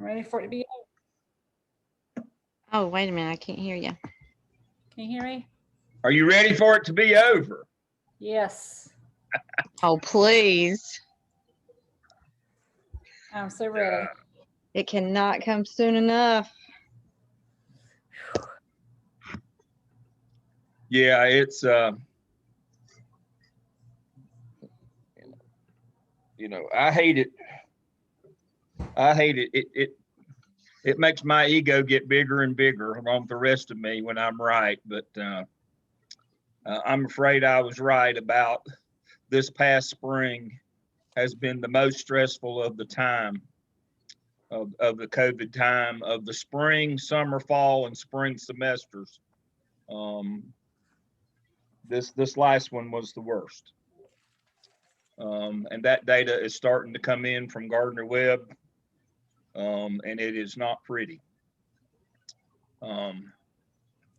Ready for it to be? Oh, wait a minute. I can't hear you. Can you hear me? Are you ready for it to be over? Yes. Oh, please. I'm so ready. It cannot come soon enough. Yeah, it's I hate it. I hate it. It makes my ego get bigger and bigger along with the rest of me when I'm right. But I'm afraid I was right about this past spring has been the most stressful of the time of the COVID time of the spring, summer, fall, and spring semesters. Um, this last one was the worst. And that data is starting to come in from Gardner Webb, and it is not pretty. Um,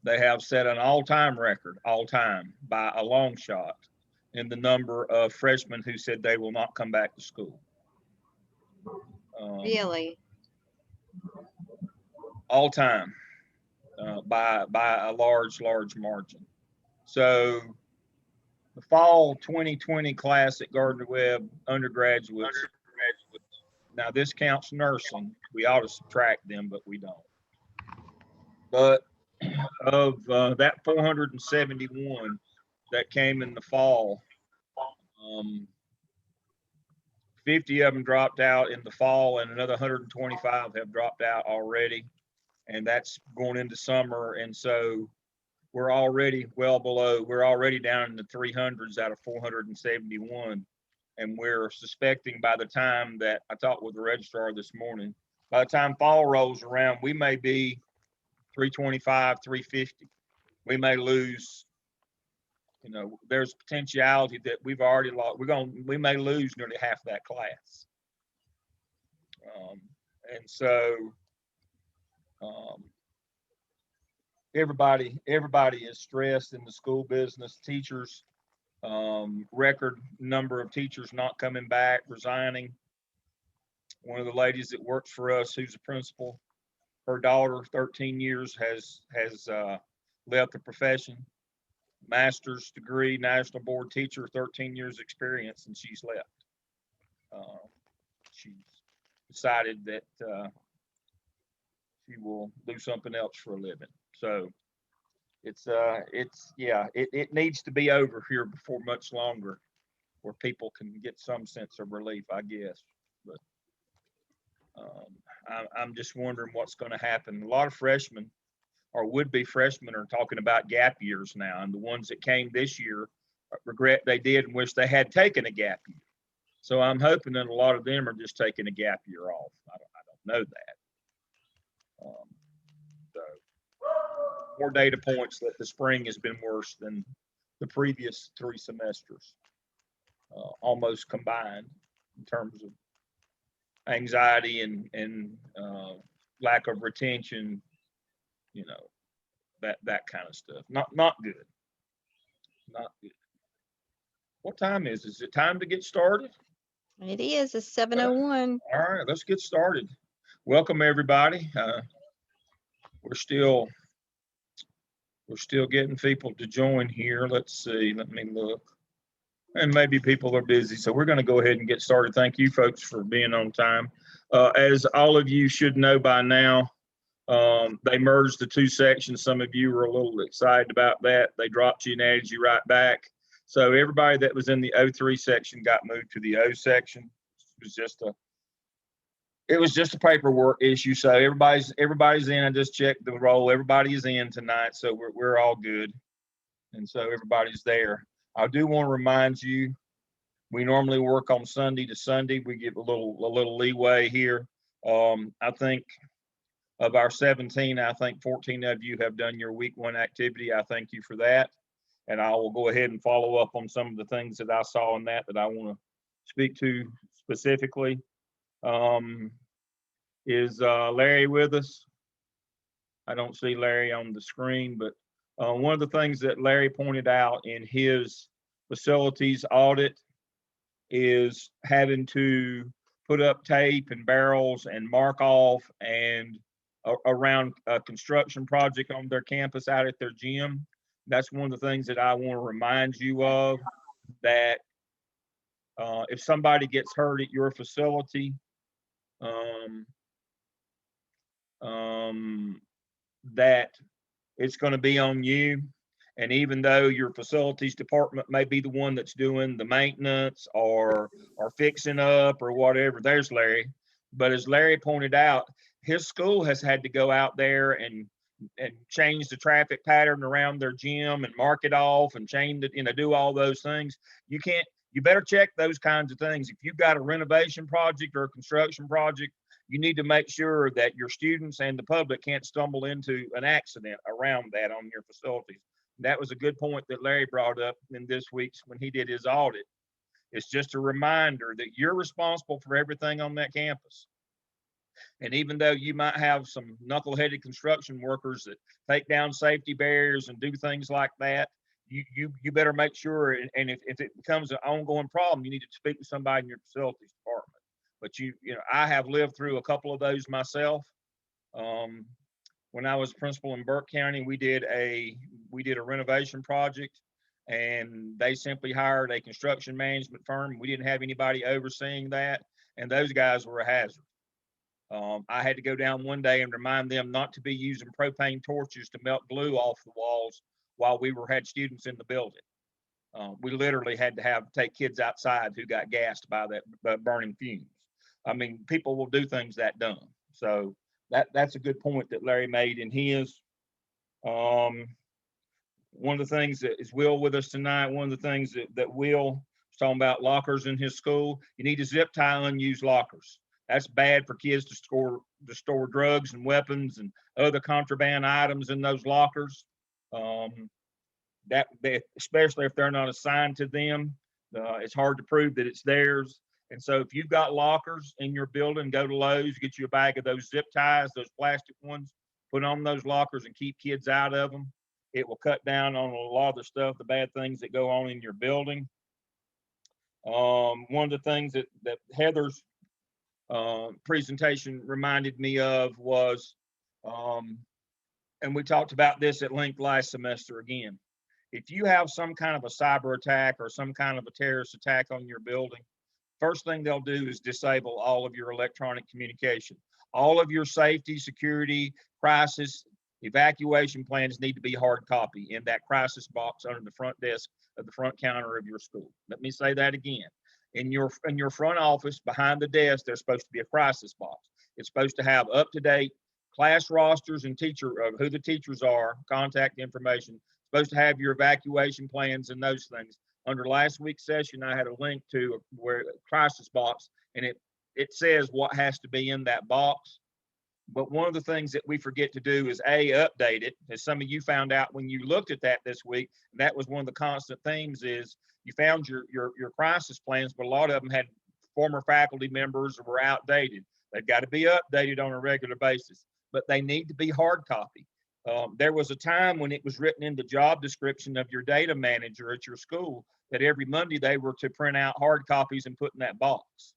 they have set an all-time record, all time by a long shot, in the number of freshmen who said they will not come back to school. Really? All time, by a large margin. So the fall 2020 class at Gardner Webb undergraduates. Now this counts nursing. We ought to subtract them, but we don't. But of that 471 that came in the fall, 50 of them dropped out in the fall, and another 125 have dropped out already, and that's going into summer. And so we're already well below. We're already down in the 300s out of 471. And we're suspecting by the time that I talked with the registrar this morning, by the time fall rolls around, we may be 325, 350. We may lose, there's potentiality that we've already lost. We may lose nearly half that class. And so everybody is stressed in the school business. Teachers, record number of teachers not coming back, resigning. One of the ladies that works for us, who's a principal, her daughter, 13 years, has left the profession. Master's degree, national board teacher, 13 years experience, and she's left. She's decided that she will do something else for a living. So it needs to be over here before much longer, where people can get some sense of relief, I guess. But I'm just wondering what's going to happen. A lot of freshmen or would-be freshmen are talking about gap years now, and the ones that came this year regret they did and wish they had taken a gap year. So I'm hoping that a lot of them are just taking a gap year off. I don't know that. So more data points that the spring has been worse than the previous 3 semesters, almost combined in terms of anxiety and lack of retention, that kind of stuff. Not good. Not good. What time is it? Is it time to get started? It is. It's 7:01. All right, let's get started. Welcome everybody. We're still getting people to join here. Let's see. Let me look. And maybe people are busy, so we're going to go ahead and get started. Thank you, folks, for being on time. As all of you should know by now, they merged the 2 sections. Some of you were a little excited about that. They dropped you and added you right back. So everybody that was in the O3 section got moved to the O section. It was just a paperwork issue. So everybody's in. I just checked the roll. Everybody is in tonight, so we're all good. And so everybody's there. I do want to remind you, we normally work on Sunday to Sunday. We give a little leeway here. I think of our 17, I think 14 of you have done your week 1 activity. I thank you for that. And I will go ahead and follow up on some of the things that I saw in that I want to speak to specifically. Is Larry with us? I don't see Larry on the screen, but one of the things that Larry pointed out in his facilities audit is having to put up tape and barrels and mark off and around a construction project on their campus out at their gym. That's one of the things that I want to remind you of, that if somebody gets hurt at your facility, that it's going to be on you. And even though your facilities department may be the one that's doing the maintenance or fixing up or whatever, there's Larry. But as Larry pointed out, his school has had to go out there and change the traffic pattern around their gym and mark it off and change it, do all those things. You better check those kinds of things. If you've got a renovation project or a construction project, you need to make sure that your students and the public can't stumble into an accident around that on your facilities. That was a good point that Larry brought up in this week's when he did his audit. It's just a reminder that you're responsible for everything on that campus. And even though you might have some knuckleheaded construction workers that take down safety barriers and do things like that, you better make sure, and if it becomes an ongoing problem, you need to speak to somebody in your facilities department. But I have lived through a couple of those myself. When I was principal in Burke County, we did a renovation project, and they simply hired a construction management firm. We didn't have anybody overseeing that, and those guys were a hazard. I had to go down one day and remind them not to be using propane torches to melt glue off the walls while we had students in the building. We literally had to take kids outside who got gassed by that burning fumes. I mean, people will do things that dumb. So that's a good point that Larry made in his. One of the things that is Will with us tonight, one of the things that Will was talking about, lockers in his school. You need to zip tie unused lockers. That's bad for kids to store drugs and weapons and other contraband items in those lockers. Especially if they're not assigned to them, it's hard to prove that it's theirs. And so if you've got lockers in your building, go to Lowe's, get you a bag of those zip ties, those plastic ones, put on those lockers and keep kids out of them. It will cut down on a lot of the stuff, the bad things that go on in your building. One of the things that Heather's presentation reminded me of was, and we talked about this at length last semester again, if you have some kind of a cyber attack or some kind of a terrorist attack on your building, first thing they'll do is disable all of your electronic communication. All of your safety, security, crisis, evacuation plans need to be hard copy in that crisis box under the front desk of the front counter of your school. Let me say that again. In your front office, behind the desk, there's supposed to be a crisis box. It's supposed to have up-to-date class rosters and who the teachers are, contact information. It's supposed to have your evacuation plans and those things. Under last week's session, I had a link to a crisis box, and it says what has to be in that box. But one of the things that we forget to do is update it. As some of you found out when you looked at that this week, that was one of the constant themes is you found your crisis plans, but a lot of them had former faculty members that were outdated. They've got to be updated on a regular basis, but they need to be hard copy. There was a time when it was written in the job description of your data manager at your school that every Monday they were to print out hard copies and put in that box.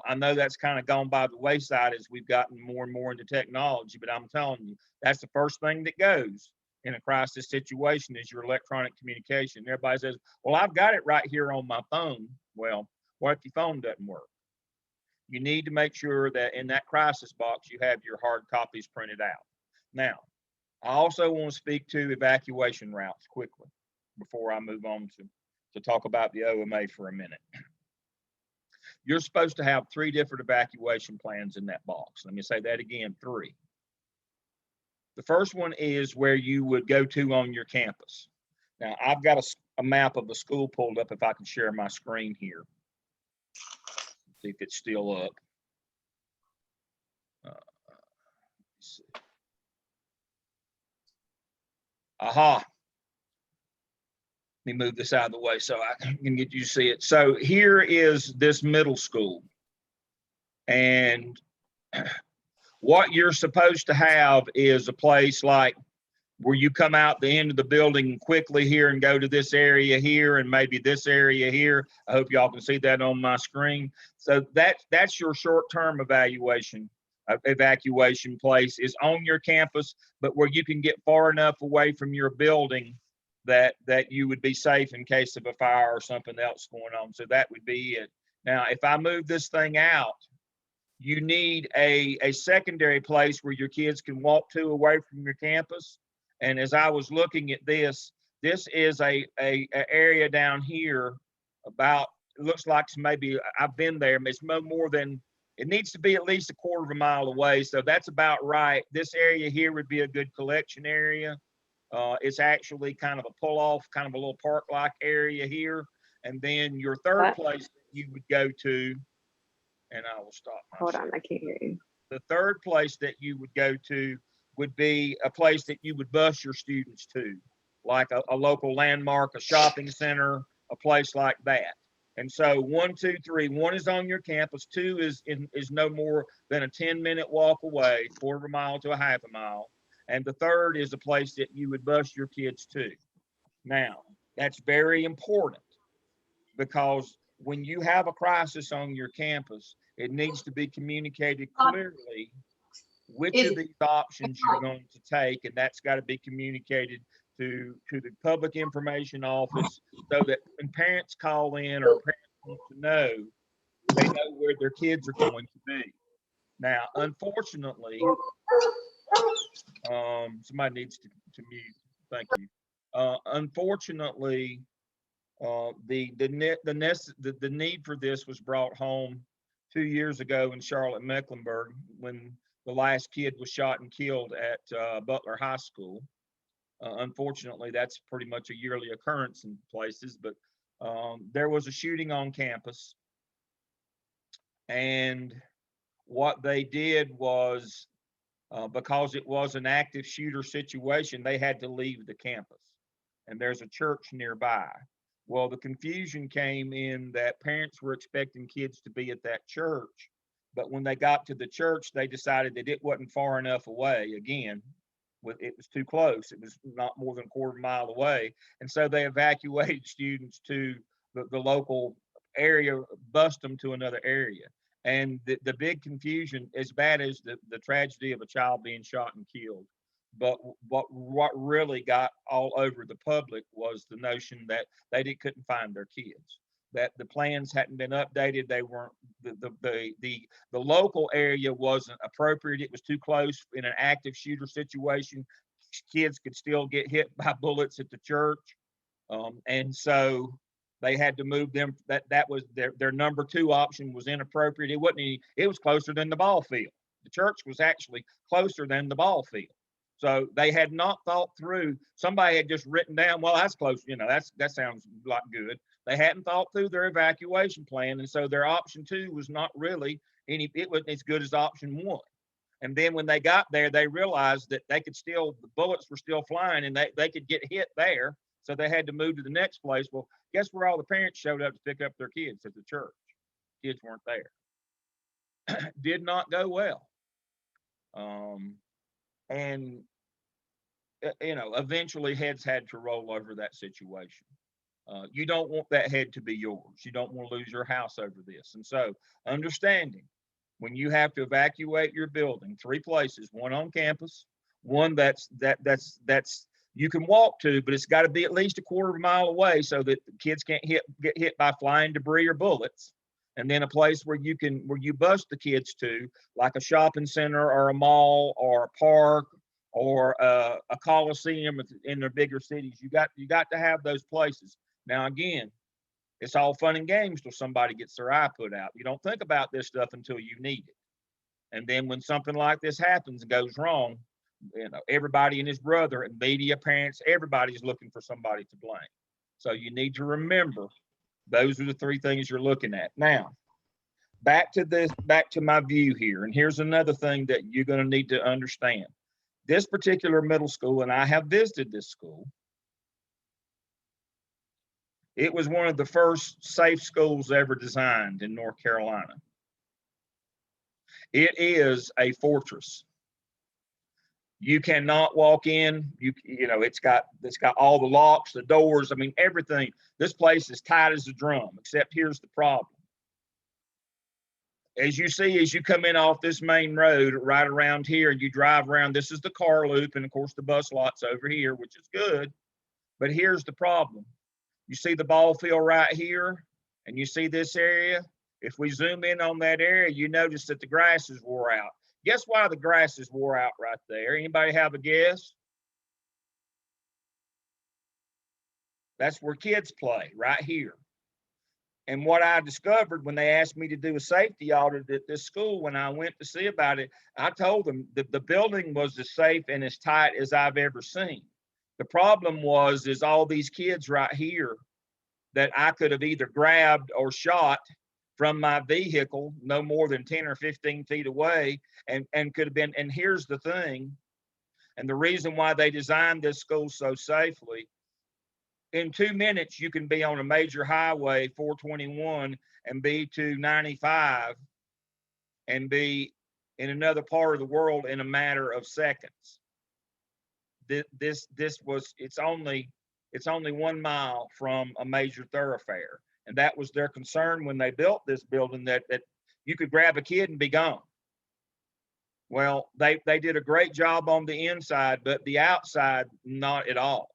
I know that's kind of gone by the wayside as we've gotten more and more into technology, but I'm telling you, that's the first thing that goes in a crisis situation is your electronic communication. Everybody says, well, I've got it right here on my phone. Well, what if your phone doesn't work? You need to make sure that in that crisis box, you have your hard copies printed out. Now, I also want to speak to evacuation routes quickly before I move on to talk about the OMA for a minute. You're supposed to have 3 different evacuation plans in that box. Let me say that again, 3. The first one is where you would go to on your campus. Now, I've got a map of the school pulled up if I can share my screen here. See if it's still up. Let's see. Aha. Let me move this out of the way so I can get you to see it. So here is this middle school. And what you're supposed to have is a place like where you come out the end of the building quickly here and go to this area here and maybe this area here. I hope y'all can see that on my screen. So that's your short-term evacuation place is on your campus, but where you can get far enough away from your building that you would be safe in case of a fire or something else going on. So that would be it. Now, if I move this thing out, you need a secondary place where your kids can walk to away from your campus. And as I was looking at this is a area down here about, it looks like maybe, I've been there, it's no more than, it needs to be at least a quarter of a mile away. So that's about right. This area here would be a good collection area. It's actually kind of a pull off, kind of a little park-like area here. And then your third place that you would go to, and I will stop myself. Hold on, I can't hear you. The third place that you would go to would be a place that you would bus your students to, like a local landmark, a shopping center, a place like that. And so 1, 2, 3, 1 is on your campus, 2 is no more than a 10-minute walk away, quarter of a mile to a half a mile. And the third is a place that you would bus your kids to. Now, that's very important because when you have a crisis on your campus, it needs to be communicated clearly which of these options you're going to take, and that's got to be communicated to the public information office so that when parents call in or parents want to know, they know where their kids are going to be. Now, unfortunately, somebody needs to mute. Thank you. Unfortunately, the need for this was brought home 2 years ago in Charlotte, Mecklenburg, when the last kid was shot and killed at Butler High School. Unfortunately, that's pretty much a yearly occurrence in places, but there was a shooting on campus. And what they did was, because it was an active shooter situation, they had to leave the campus. And there's a church nearby. Well, the confusion came in that parents were expecting kids to be at that church, but when they got to the church, they decided that it wasn't far enough away. Again, it was too close. It was not more than a quarter mile away. And so they evacuated students to the local area, bused them to another area. And the big confusion, as bad as the tragedy of a child being shot and killed, but what really got all over the public was the notion that they couldn't find their kids, that the plans hadn't been updated. They weren't, the local area wasn't appropriate. It was too close in an active shooter situation. Kids could still get hit by bullets at the church. And so they had to move them. That was their number 2 option was inappropriate. It wasn't it was closer than the ball field. The church was actually closer than the ball field. So they had not thought through. Somebody had just written down, well, that's close. That sounds like good. They hadn't thought through their evacuation plan. And so their option 2 was not really it wasn't as good as option 1. And then when they got there, they realized that the bullets were still flying and they could get hit there. So they had to move to the next place. Well, guess where all the parents showed up to pick up their kids? At the church. Kids weren't there. Did not go well. And eventually heads had to roll over that situation. You don't want that head to be yours. You don't want to lose your house over this. And so understanding when you have to evacuate your building, 3 places, 1 on campus, 1 that's you can walk to, but it's got to be at least a quarter of a mile away so that kids can't get hit by flying debris or bullets. And then a place where you bus the kids to, like a shopping center or a mall or a park or a coliseum in the bigger cities. You got to have those places. Now, again, it's all fun and games till somebody gets their eye put out. You don't think about this stuff until you need it. And then when something like this happens and goes wrong, everybody and his brother and media, parents, everybody's looking for somebody to blame. So you need to remember those are the 3 things you're looking at. Now, back to my view here. And here's another thing that you're going to need to understand. This particular middle school, and I have visited this school, it was one of the first safe schools ever designed in North Carolina. It is a fortress. You cannot walk in. You know, it's got all the locks, the doors. I mean, everything. This place is tight as a drum, except here's the problem. As you see, as you come in off this main road right around here, you drive around, this is the car loop, and of course the bus lot's over here, which is good. But here's the problem. You see the ball field right here, and you see this area? If we zoom in on that area, you notice that the grass is wore out. Guess why the grass is wore out right there? Anybody have a guess? That's where kids play, right here. And what I discovered when they asked me to do a safety audit at this school, when I went to see about it, I told them that the building was as safe and as tight as I've ever seen. The problem is all these kids right here that I could have either grabbed or shot from my vehicle no more than 10 or 15 feet away, and could have been. And here's the thing, and the reason why they designed this school so safely. In 2 minutes, you can be on a major highway, 421, and be to 95 and be in another part of the world in a matter of seconds. It's only 1 mile from a major thoroughfare. And that was their concern when they built this building, that you could grab a kid and be gone. Well, they did a great job on the inside, but the outside, not at all.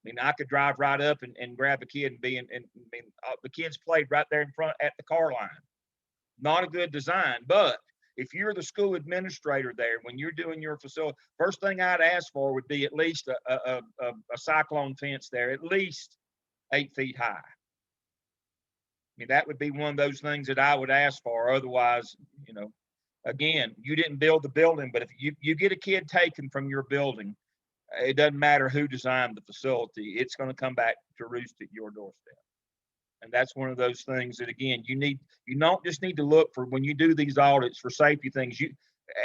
I mean, I could drive right up and grab a kid and be in, and I mean, the kids played right there in front at the car line. Not a good design, but if you're the school administrator there, when you're doing your facility, first thing I'd ask for would be at least a cyclone fence there, at least 8 feet high. I mean, that would be one of those things that I would ask for. Otherwise, you know, again, you didn't build the building, but if you get a kid taken from your building, it doesn't matter who designed the facility, it's going to come back to roost at your doorstep. And that's one of those things that, again, you don't just need to look for, when you do these audits for safety things,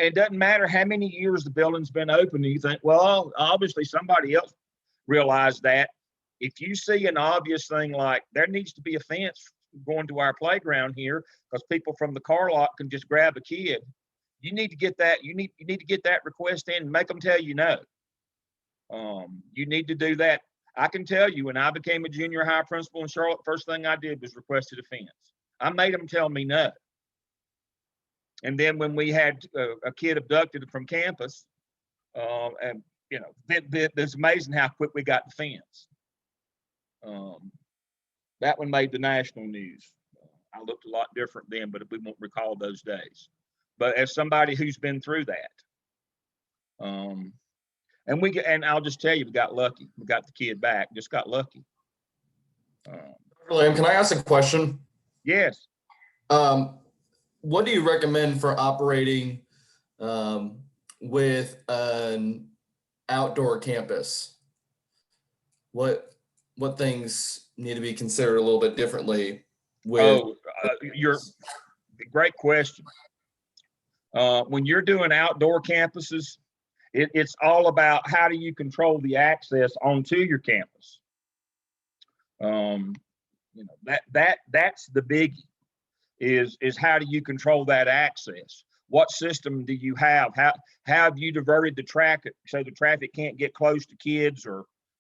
it doesn't matter how many years the building's been open, and you think, well, obviously somebody else realized that. If you see an obvious thing like there needs to be a fence going to our playground here because people from the car lot can just grab a kid, you need to get that, you need to get that request in and make them tell you no. You need to do that. I can tell you, when I became a junior high principal in Charlotte, first thing I did was requested a fence. I made them tell me no. And then when we had a kid abducted from campus, and you know, it's amazing how quick we got the fence. That one made the national news. I looked a lot different then, but we won't recall those days. But as somebody who's been through that, and I'll just tell you, we got lucky. We got the kid back. Just got lucky. Can I ask a question? Yes. What do you recommend for operating with an outdoor campus? What things need to be considered a little bit differently? Great question. When you're doing outdoor campuses, it's all about how do you control the access onto your campus. You know, that's the biggie. Is how do you control that access? What system do you have? How have you diverted the traffic so the traffic can't get close to kids,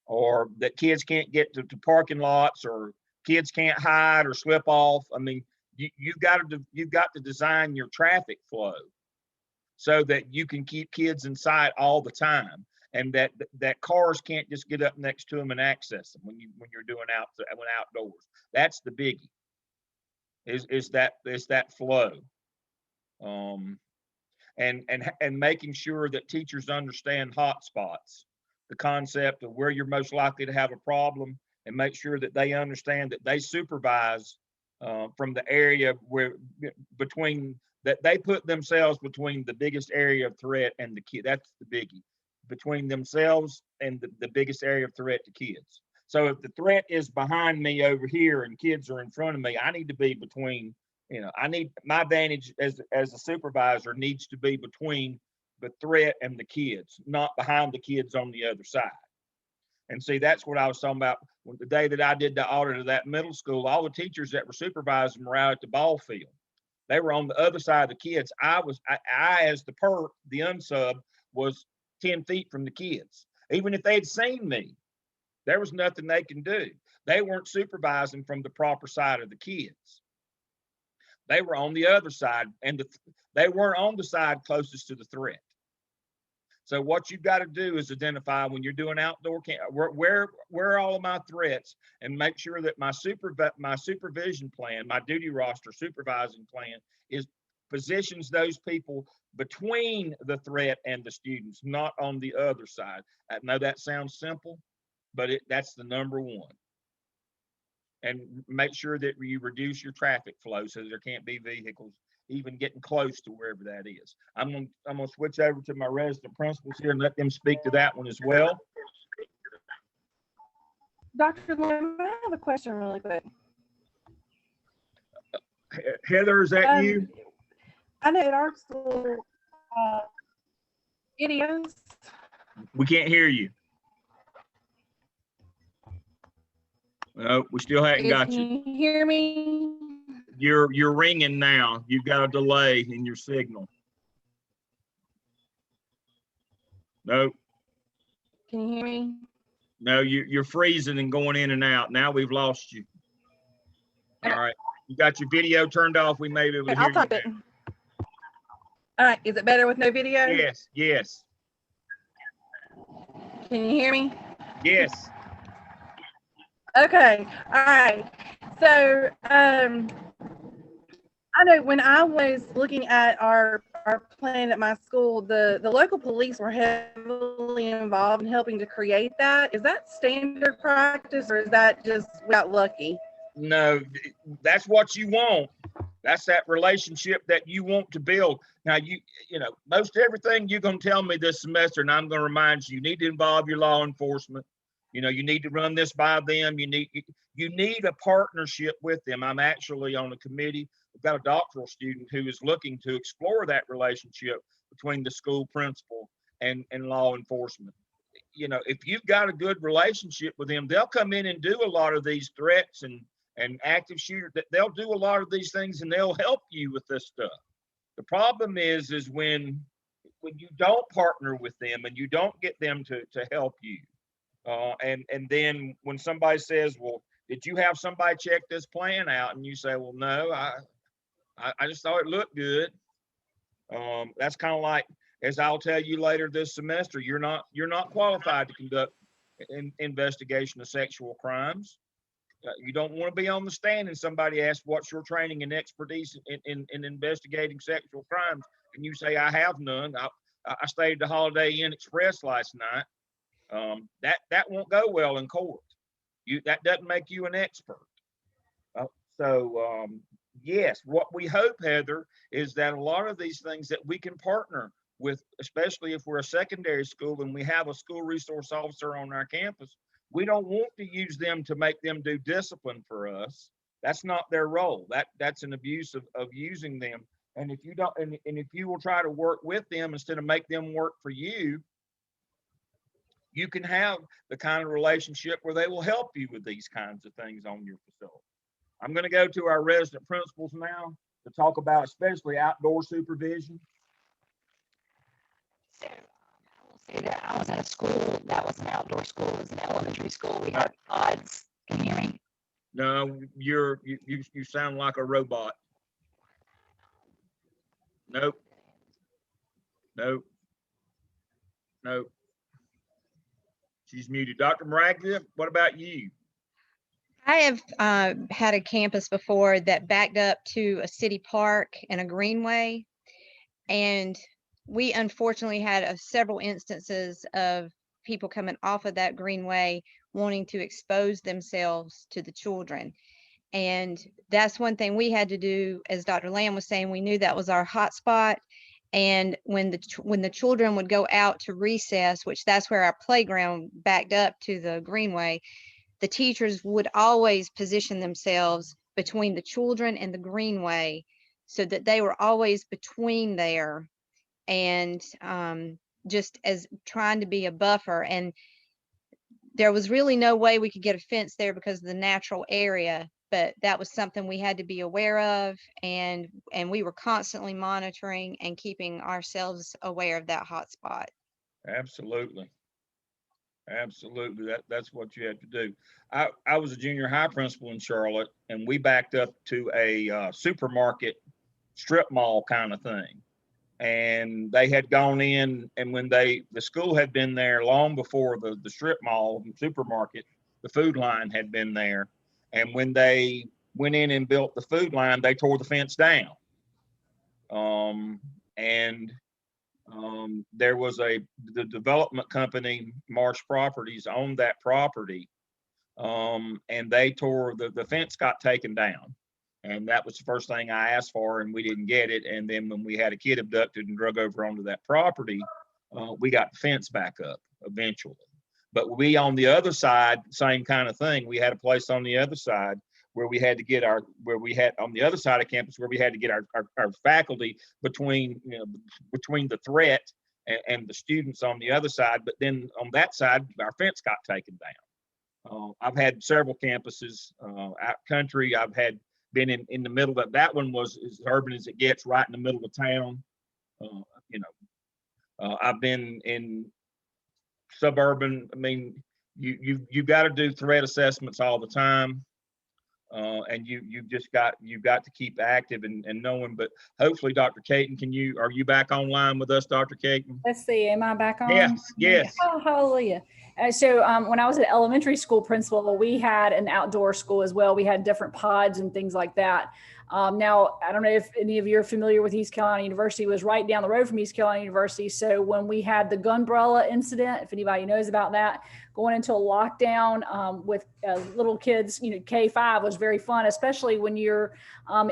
or that kids can't get to parking lots, or kids can't hide or slip off? I mean, you've got to design your traffic flow so that you can keep kids in sight all the time, and that cars can't just get up next to them and access them when you're doing outdoors. That's the biggie. Is that flow, and making sure that teachers understand hotspots, the concept of where you're most likely to have a problem, and make sure that they understand that they supervise from the area that they put themselves between the biggest area of threat and the kid. That's the biggie, between themselves and the biggest area of threat to kids. So if the threat is behind me over here and kids are in front of me, I need to be between, you know, I need my vantage as a supervisor needs to be between the threat and the kids, not behind the kids on the other side. And see, that's what I was talking about the day that I did the audit of that middle school. All the teachers that were supervising were out at the ball field. They were on the other side of the kids. I as the unsub was 10 feet from the kids. Even if they had seen me, there was nothing they can do. They weren't supervising from the proper side of the kids. They were on the other side, and they weren't on the side closest to the threat. So what you've got to do is identify when you're doing outdoor camp, where are all of my threats, and make sure that my supervision plan, my duty roster supervising plan is positions those people between the threat and the students, not on the other side. I know that sounds simple, but that's the number one. And make sure that you reduce your traffic flow so there can't be vehicles even getting close to wherever that is. I'm gonna switch over to my resident principals here and let them speak to that one as well. Dr. Lamb, I have a question really quick. Heather, is that you? I know at our school, videos. We can't hear you. No, we still hadn't got Can you. you hear me? You're ringing now. You've got a delay in your signal. No, Can you hear me? no, you're freezing and going in and out. Now we've lost you. All right, you got your video turned off. We may be able to hear I'll type you it. now. All right, is it better with no video? Yes, yes, Can you hear me? yes. Okay, all right. So, I know when I was looking at our plan at my school, the local police were heavily involved in helping to create that. Is that standard practice, or is that just we got lucky? No, that's what you want. That's that relationship that you want to build. Now, you know, most everything you're going to tell me this semester, and I'm going to remind you, you need to involve your law enforcement. You know, you need to run this by them. You need a partnership with them. I'm actually on a committee. We've got a doctoral student who is looking to explore that relationship between the school principal and law enforcement. You know, if you've got a good relationship with them, they'll come in and do a lot of these threats and active shooter. They'll do a lot of these things and they'll help you with this stuff. The problem is when you don't partner with them and you don't get them to help you. And then when somebody says, well, did you have somebody check this plan out? And you say, well, no, I just thought it looked good. That's kind of like, as I'll tell you later this semester, you're not qualified to conduct an investigation of sexual crimes. You don't want to be on the stand and somebody asks, what's your training and expertise in investigating sexual crimes? And you say, I have none. I stayed at the Holiday Inn Express last night. That won't go well in court. That doesn't make you an expert. Yes, what we hope, Heather, is that a lot of these things that we can partner with, especially if we're a secondary school and we have a school resource officer on our campus, we don't want to use them to make them do discipline for us. That's not their role. That's an abuse of using them. And if you don't, and if you will try to work with them instead of make them work for you, you can have the kind of relationship where they will help you with these kinds of things on your facility. I'm going to go to our resident principals now to talk about especially outdoor supervision. So I will say that I was at a school that was an outdoor school. It was an elementary school. We had pods. Can you hear me? No, you sound like a robot. Nope. Nope. Nope. She's muted. Dr. Maraglia, what about you? I have had a campus before that backed up to a city park and a greenway. And we unfortunately had several instances of people coming off of that greenway wanting to expose themselves to the children. And that's one thing we had to do, as Dr. Lamb was saying, we knew that was our hot spot. And when the children would go out to recess, which that's where our playground backed up to the greenway, the teachers would always position themselves between the children and the greenway so that they were always between there and just as trying to be a buffer. And there was really no way we could get a fence there because of the natural area, but that was something we had to be aware of, and we were constantly monitoring and keeping ourselves aware of that hot spot. Absolutely. Absolutely. That's what you have to do. I was a junior high principal in Charlotte, and we backed up to a supermarket strip mall kind of thing. And they had gone in, and when the school had been there long before the strip mall supermarket, the food line had been there. And when they went in and built the food line, they tore the fence down. And there was the development company, Marsh Properties, owned that property, and they tore the fence got taken down, and that was the first thing I asked for, and we didn't get it. And then when we had a kid abducted and drug over onto that property, we got the fence back up eventually. But we on the other side, same kind of thing. We had a place on the other side where we had to get where we had on the other side of campus where we had to get our faculty between, between the threat and the students on the other side. But then on that side, our fence got taken down. I've had several campuses out country. I've been in the middle of that one was as urban as it gets, right in the middle of town. I've been in suburban. I mean, you've got to do threat assessments all the time. And you've got to keep active and knowing. But hopefully, Dr. Caton, are you back online with us, Dr. Caton? Let's see, am I back on? Yes. Oh, hallelujah. So when I was an elementary school principal, we had an outdoor school as well. We had different pods and things like that. Now, I don't know if any of you are familiar with East Carolina University. It was right down the road from East Carolina University. So when we had the Gunbrella incident, if anybody knows about that, going into a lockdown with little kids, K-5 was very fun, especially when you're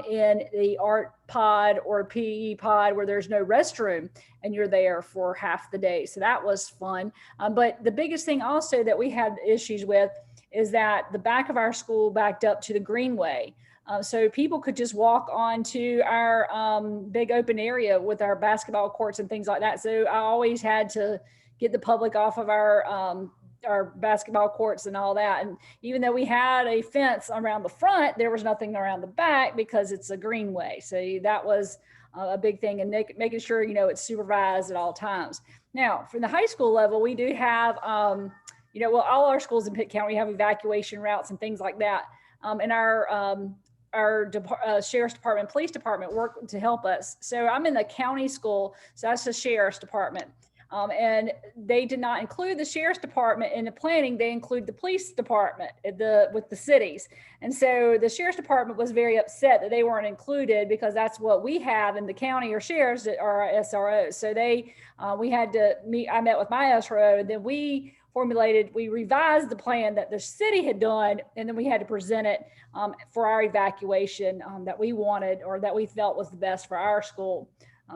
in the art pod or a PE pod where there's no restroom and you're there for half the day. So that was fun. But the biggest thing also that we had issues with is that the back of our school backed up to the Greenway. So people could just walk onto our big open area with our basketball courts and things like that. So I always had to get the public off of our basketball courts and all that. And even though we had a fence around the front, there was nothing around the back because it's a greenway. So that was a big thing, and making sure, it's supervised at all times. Now, for the high school level, we do have, all our schools in Pitt County have evacuation routes and things like that. And our sheriff's department, police department work to help us. So I'm in the county school, so that's the sheriff's department. And they did not include the sheriff's department in the planning. They include the police department with the cities. And so the sheriff's department was very upset that they weren't included, because that's what we have in the county, or sheriffs that are our SROs. So we had to meet. I met with my SRO, and then we revised the plan that the city had done, and then we had to present it for our evacuation that we wanted, or that we felt was the best for our school.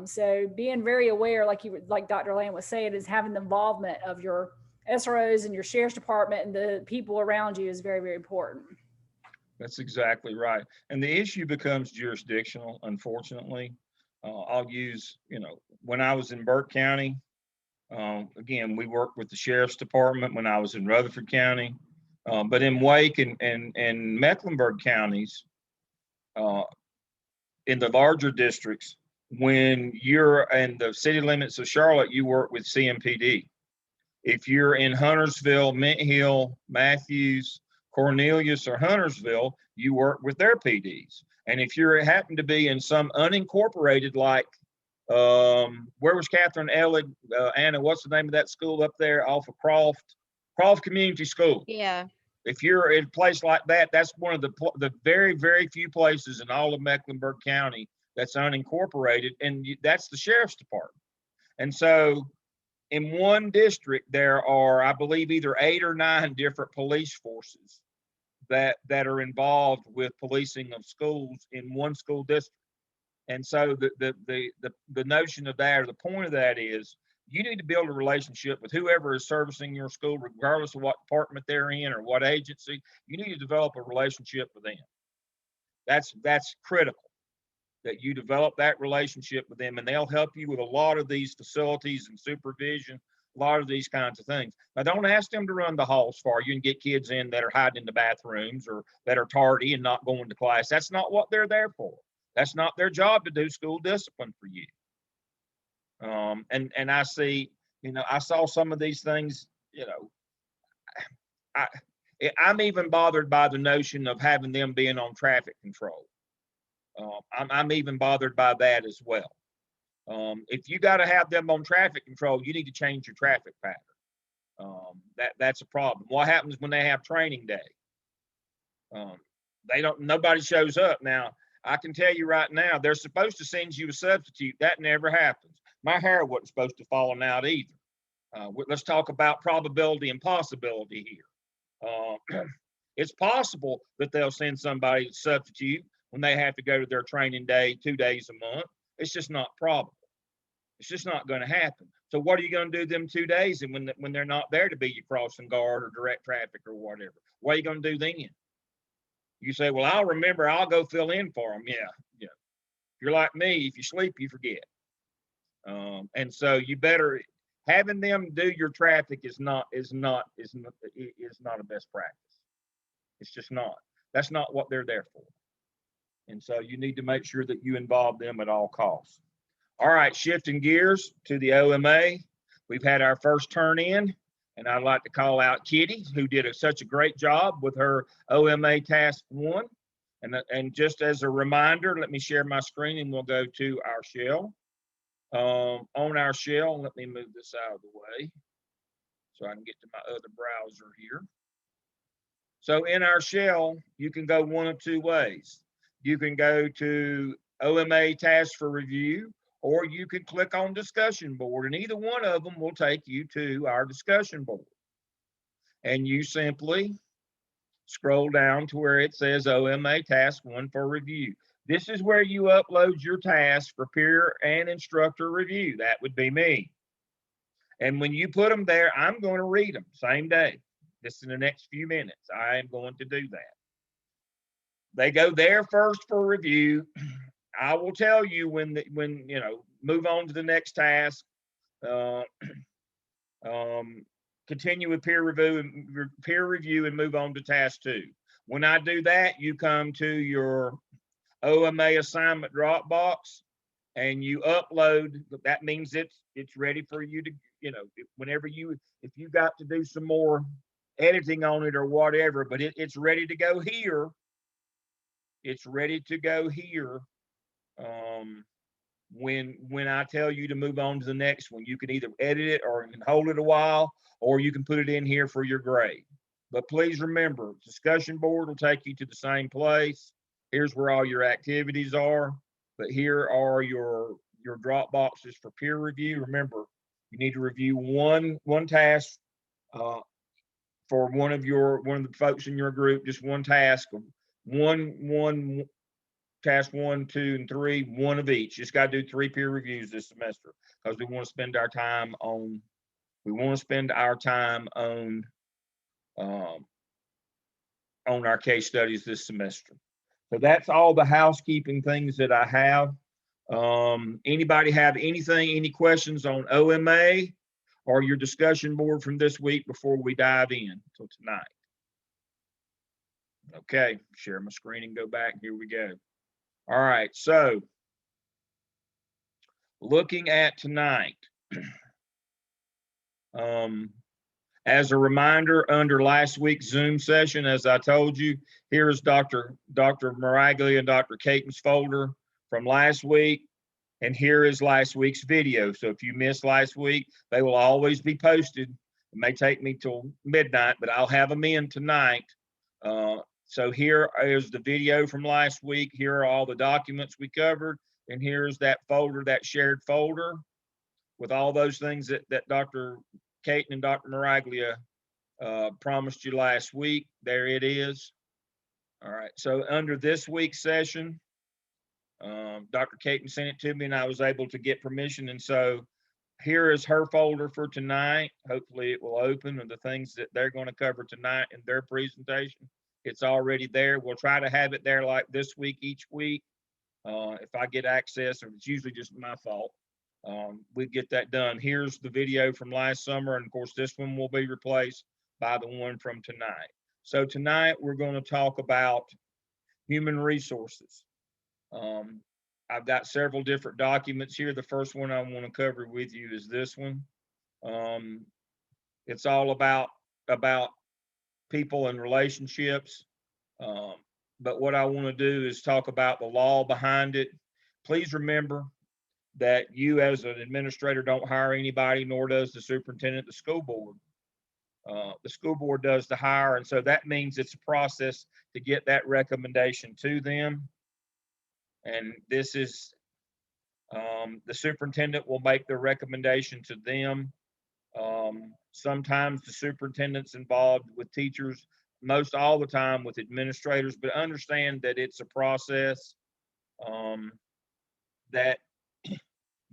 So being very aware, like Dr. Lamb was saying, is having the involvement of your SROs and your sheriff's department and the people around you is very, very important. That's exactly right. And the issue becomes jurisdictional, unfortunately. I'll use, when I was in Burke County, again, we worked with the sheriff's department when I was in Rutherford County, but in Wake and Mecklenburg counties, in the larger districts, when you're in the city limits of Charlotte, you work with CMPD. If you're in Huntersville, Mint Hill, Matthews, Cornelius, or Huntersville, you work with their PDs. And if you happen to be in some unincorporated, like where was Catherine Ellig, Anna, what's the name of that school up there off of Croft Community School? Yeah. If you're in a place like that, that's one of the very, very few places in all of Mecklenburg County that's unincorporated, and that's the sheriff's department. And so in one district, there are, I believe, either 8 or 9 different police forces that are involved with policing of schools in one school district. And so the notion of that, or the point of that, is you need to build a relationship with whoever is servicing your school, regardless of what department they're in or what agency. You need to develop a relationship with them. That's critical, that you develop that relationship with them, and they'll help you with a lot of these facilities and supervision, a lot of these kinds of things. Now, don't ask them to run the halls for you and get kids in that are hiding in the bathrooms or that are tardy and not going to class. That's not what they're there for. That's not their job to do school discipline for you. And I see You know, I saw some of these things, you know, I, I'm even bothered by the notion of having them being on traffic control. I'm even bothered by that as well. If you got to have them on traffic control, you need to change your traffic pattern. That's a problem. What happens when they have training day? Nobody shows up. Now, I can tell you right now, they're supposed to send you a substitute. That never happens. My hair wasn't supposed to falling out either. Let's talk about probability and possibility here. It's possible that they'll send somebody to substitute when they have to go to their training day 2 days a month. It's just not probable. It's just not going to happen. So what are you going to do them 2 days and when they're not there to be your crossing guard or direct traffic or whatever? What are you going to do then? You say, well, I'll remember, I'll go fill in for them. Yeah. If you're like me, if you sleep, you forget. And so you better, having them do your traffic is not a best practice. It's just not. That's not what they're there for. And so you need to make sure that you involve them at all costs. All right, shifting gears to the OMA. We've had our first turn in, and I'd like to call out Kitty, who did such a great job with her OMA Task 1. And just as a reminder, let me share my screen and we'll go to our shell. On our shell, let me move this out of the way so I can get to my other browser here. So in our shell, you can go one of two ways. You can go to OMA Task for Review, or you can click on Discussion Board, and either one of them will take you to our discussion board. And you simply scroll down to where it says OMA Task 1 for Review. This is where you upload your tasks for peer and instructor review. That would be me. And when you put them there, I'm going to read them same day. Just in the next few minutes, I am going to do that. They go there first for review. I will tell you when you know, move on to the next task. Continue with peer review and move on to task 2. When I do that, you come to your OMA assignment Dropbox and you upload. That means it's ready for you to, you know, if you got to do some more editing on it or whatever, but it's ready to go here. It's ready to go here. When I tell you to move on to the next one, you can either edit it or you can hold it a while, or you can put it in here for your grade. But please remember, discussion board will take you to the same place. Here's where all your activities are, but here are your drop boxes for peer review. Remember, you need to review one task for one of the folks in your group, just one task, one task 1, 2, and 3, one of each. Just got to do 3 peer reviews this semester because we want to spend our time on our case studies this semester. So that's all the housekeeping things that I have. Anybody have any questions on OMA or your discussion board from this week before we dive in till tonight? Okay, share my screen and go back. Here we go. All right, so looking at tonight, as a reminder, under last week's Zoom session, as I told you, here is Dr. Maraglia and Dr. Caton's folder from last week, and here is last week's video. So if you missed last week, they will always be posted. It may take me till midnight, but I'll have them in tonight. So here is the video from last week. Here are all the documents we covered, and here's that folder, that shared folder with all those things that Dr. Caton and Dr. Maraglia promised you last week. There it is. All right, so under this week's session, Dr. Caton sent it to me and I was able to get permission. And so here is her folder for tonight. Hopefully it will open, and the things that they're going to cover tonight in their presentation. It's already there. We'll try to have it there like this week, each week. If I get access, or it's usually just my fault, we get that done. Here's the video from last summer, and of course this one will be replaced by the one from tonight. So tonight we're going to talk about human resources. I've got several different documents here. The first one I want to cover with you is this one. It's all about people and relationships. But what I want to do is talk about the law behind it. Please remember that you as an administrator don't hire anybody, nor does the superintendent, the school board. The school board does the hire, and so that means it's a process to get that recommendation to them. And this is, the superintendent will make the recommendation to them. Sometimes the superintendent's involved with teachers, most all the time with administrators, but understand that it's a process, that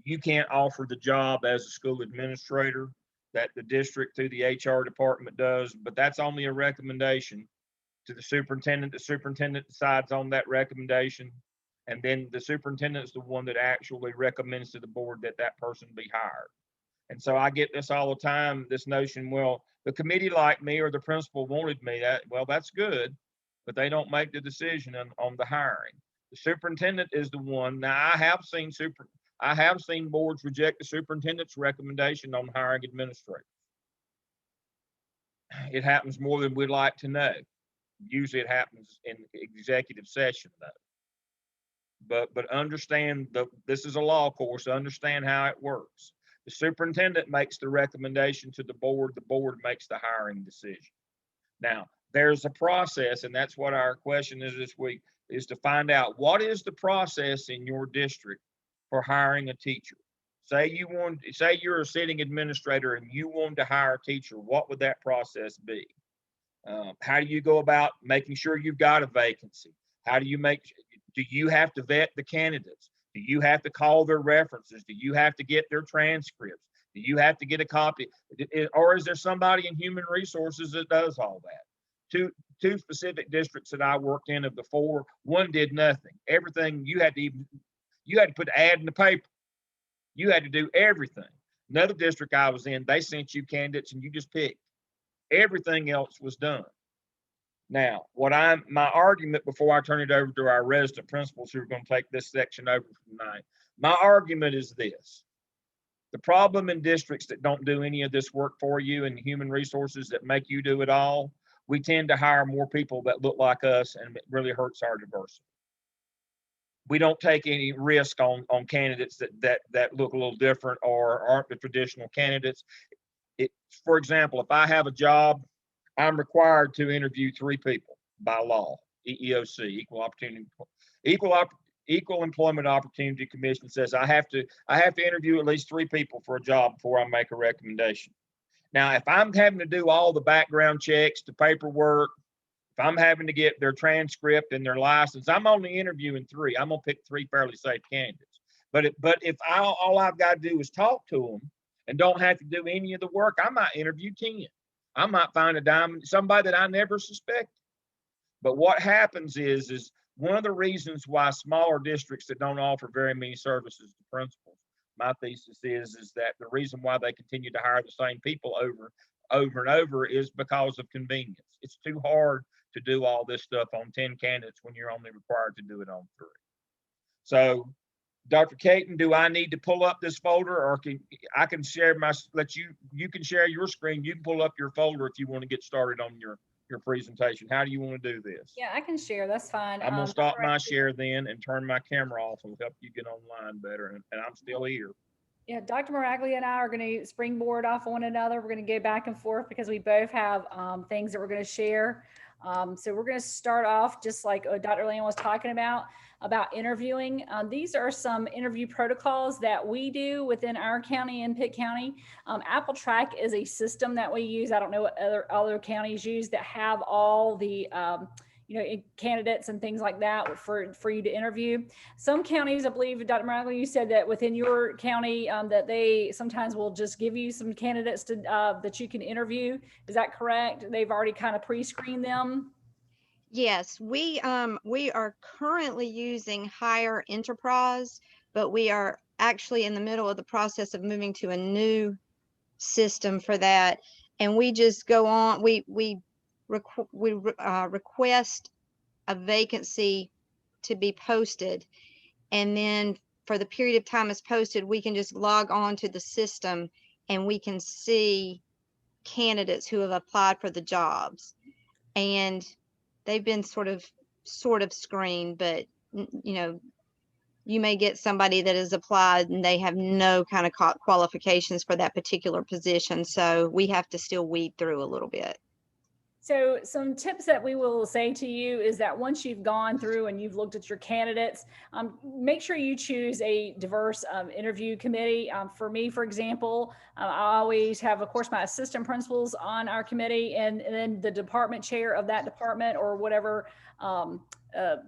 you can't offer the job as a school administrator, that the district through the HR department does, but that's only a recommendation to the superintendent. The superintendent decides on that recommendation, and then the superintendent is the one that actually recommends to the board that that person be hired. And so I get this all the time, this notion, well, the committee liked me or the principal wanted me. Well, that's good, but they don't make the decision on the hiring. The superintendent is the one. Now, I have seen boards reject the superintendent's recommendation on hiring administrators. It happens more than we'd like to know. Usually it happens in executive session though. But understand this is a law course, understand how it works. The superintendent makes the recommendation to the board makes the hiring decision. Now, there's a process, and that's what our question is this week, is to find out what is the process in your district for hiring a teacher. Say you're a sitting administrator and you want to hire a teacher, what would that process be? How do you go about making sure you've got a vacancy? Do you have to vet the candidates? Do you have to call their references? Do you have to get their transcripts? Do you have to get a copy? Or is there somebody in human resources that does all that? Two specific districts that I worked in of the four, one did nothing. Everything you had to put an ad in the paper. You had to do everything. Another district I was in, they sent you candidates and you just picked. Everything else was done. Now, my argument before I turn it over to our resident principals who are going to take this section over from tonight, my argument is this. The problem in districts that don't do any of this work for you and human resources that make you do it all, we tend to hire more people that look like us, and it really hurts our diversity. We don't take any risk on candidates that look a little different or aren't the traditional candidates. For example, if I have a job, I'm required to interview 3 people by law. EEOC, Equal Employment Opportunity Commission says I have to interview at least 3 people for a job before I make a recommendation. Now, if I'm having to do all the background checks, the paperwork, if I'm having to get their transcript and their license, I'm only interviewing 3. I'm gonna pick 3 fairly safe candidates. But if all I've got to do is talk to them and don't have to do any of the work, I might interview 10. I might find a diamond, somebody that I never suspected. But what happens is one of the reasons why smaller districts that don't offer very many services to principals, my thesis is that the reason why they continue to hire the same people over and over is because of convenience. It's too hard to do all this stuff on 10 candidates when you're only required to do it on 3. So, Dr. Caton, do I need to pull up this folder, or I can share you can share your screen. You can pull up your folder if you want to get started on your presentation. How do you want to do this? Yeah, I can share. That's fine. I'm gonna stop my share then and turn my camera off and help you get online better. And I'm still here. Yeah, Dr. Maraglia and I are going to springboard off one another. We're going to go back and forth because we both have things that we're going to share. So we're going to start off just like Dr. Land was talking about interviewing. These are some interview protocols that we do within our county in Pitt County. Apple Track is a system that we use. I don't know what other counties use that have all the candidates and things like that for you to interview. Some counties, I believe, Dr. Maraglia, you said that within your county that they sometimes will just give you some candidates to that you can interview. Is that correct? They've already kind of pre-screened them. Yes, we are currently using Hire Enterprise, but we are actually in the middle of the process of moving to a new system for that. And we just go on, we request a vacancy to be posted, and then for the period of time it's posted, we can just log on to the system and we can see candidates who have applied for the jobs, and they've been sort of screened, but you know, you may get somebody that has applied and they have no kind of qualifications for that particular position. So we have to still weed through a little bit. So some tips that we will say to you is that once you've gone through and you've looked at your candidates, make sure you choose a diverse interview committee. For me, for example, I always have, of course, my assistant principals on our committee, and then the department chair of that department or whatever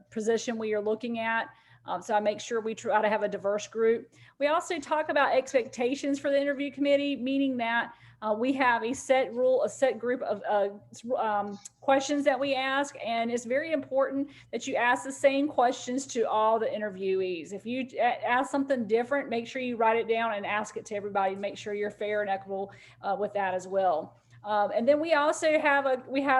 position we are looking at. So I make sure we try to have a diverse group. We also talk about expectations for the interview committee, meaning that we have a set group of questions that we ask, and it's very important that you ask the same questions to all the interviewees. If you ask something different, make sure you write it down and ask it to everybody. Make sure you're fair and equitable with that as well. And then we also have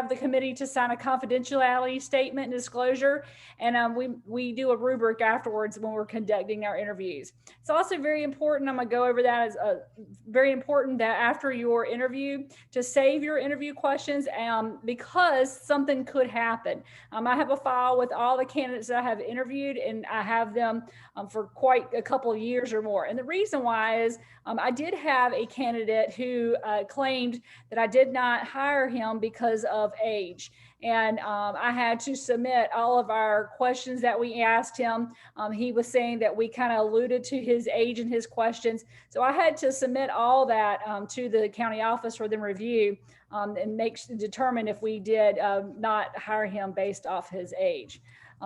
the committee to sign a confidentiality statement and disclosure, and we do a rubric afterwards when we're conducting our interviews. It's also very important, I'm gonna go over that, as very important that after your interview to save your interview questions, because something could happen. I have a file with all the candidates that I have interviewed, and I have them for quite a couple of years or more. And the reason why is I did have a candidate who claimed that I did not hire him because of age. And I had to submit all of our questions that we asked him. He was saying that we kind of alluded to his age in his questions. So I had to submit all that to the county office for them review and determine if we did not hire him based off his age.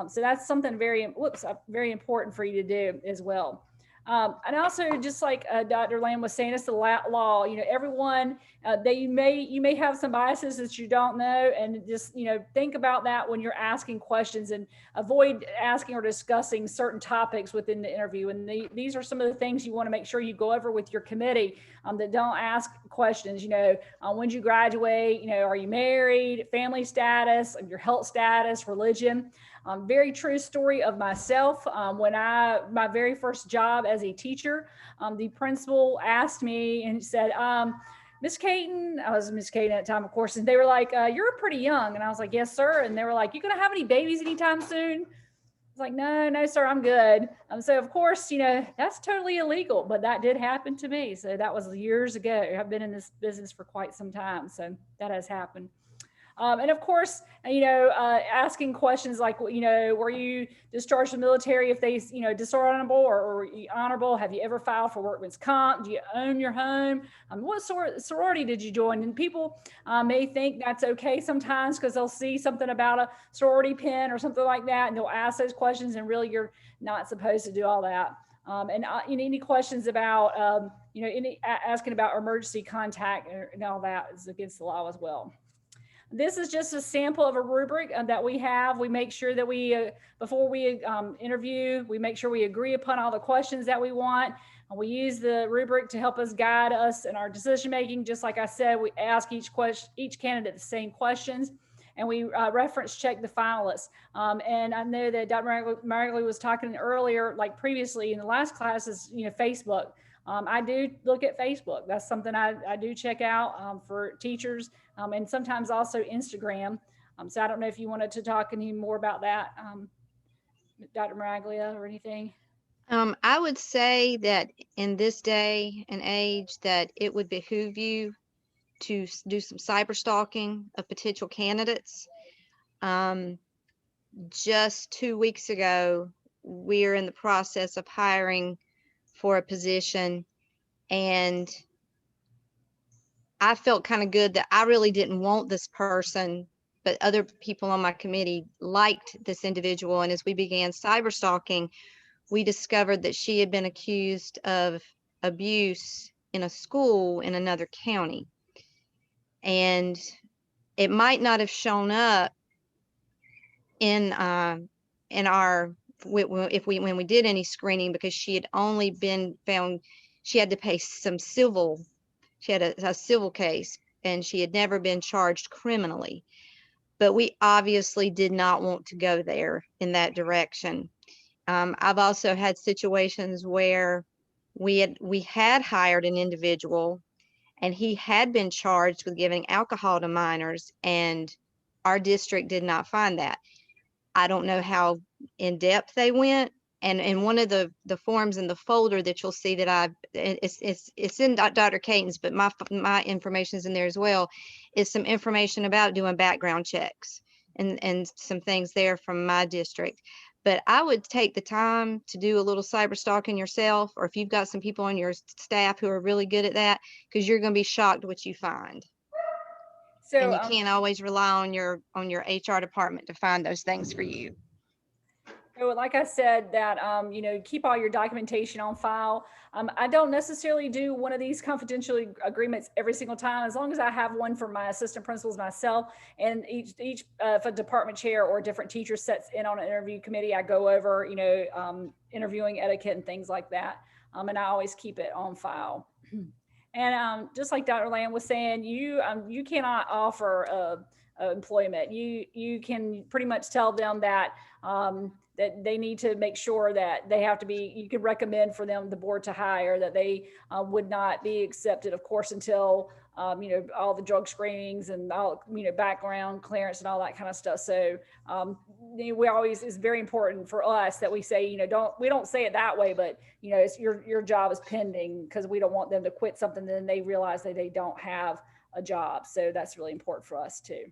So that's something very important for you to do as well. And also, just like Dr. Lamb was saying, it's the law. You know, everyone you may have some biases that you don't know, and just think about that when you're asking questions, and avoid asking or discussing certain topics within the interview. And these are some of the things you want to make sure you go over with your committee. That don't ask questions. When did you graduate? Are you married? Family status, your health status, religion. Very true story of myself. When my very first job as a teacher, the principal asked me and said, Miss Caton, I was Miss Caton at the time, of course, and they were like, you're pretty young. And I was like, yes, sir. And they were like, you gonna have any babies anytime soon? I was like, no, sir, I'm good. So of course, that's totally illegal, but that did happen to me. So that was years ago. I've been in this business for quite some time. So that has happened. And of course, asking questions like, were you discharged from the military if they, dishonorable or honorable? Have you ever filed for workman's comp? Do you own your home? What sorority did you join? And people may think that's okay sometimes because they'll see something about a sorority pin or something like that, and they'll ask those questions, and really you're not supposed to do all that. Any questions about, asking about emergency contact and all that is against the law as well. This is just a sample of a rubric that we have. We make sure that before we interview, we make sure we agree upon all the questions that we want. And we use the rubric to help us guide us in our decision making. Just like I said, we ask each candidate the same questions, and we reference check the finalists. And I know that Dr. Margley was talking earlier, like previously in the last class, is Facebook. I do look at Facebook. That's something I do check out for teachers, and sometimes also Instagram. So I don't know if you wanted to talk any more about that, Dr. Maraglia, or anything. I would say that in this day and age that it would behoove you to do some cyber stalking of potential candidates. Just 2 weeks ago, we're in the process of hiring for a position, and I felt kind of good that I really didn't want this person, but other people on my committee liked this individual. And as we began cyber stalking, we discovered that she had been accused of abuse in a school in another county. And it might not have shown up in our when we did any screening, because she had only been found, she had to pay some civil, she had a civil case, and she had never been charged criminally. But we obviously did not want to go there in that direction. I've also had situations where we had hired an individual, and he had been charged with giving alcohol to minors, and our district did not find that. I don't know how in depth they went. And in one of the forms in the folder that you'll see that it's in Dr. Caton's, but my information is in there as well, is some information about doing background checks and some things there from my district. But I would take the time to do a little cyber stalking yourself, or if you've got some people on your staff who are really good at that, because you're going to be shocked what you find. So And you can't always rely on your HR department to find those things for you. So like I said, that, you know, keep all your documentation on file. I don't necessarily do one of these confidential agreements every single time, as long as I have one for my assistant principals myself, and each if a department chair or a different teacher sets in on an interview committee, I go over, you know, interviewing etiquette and things like that. And I always keep it on file. And just like Dr. Lamb was saying, you cannot offer employment. You can pretty much tell them that that they need to make sure that they have to be. You could recommend for them, the board, to hire, that they would not be accepted, of course, until you know, all the drug screenings and all, you know, background clearance and all that kind of stuff. So we always, it's very important for us that we say, you know, we don't say it that way, but you know, it's your job is pending, because we don't want them to quit something then they realize that they don't have a job. So that's really important for us too.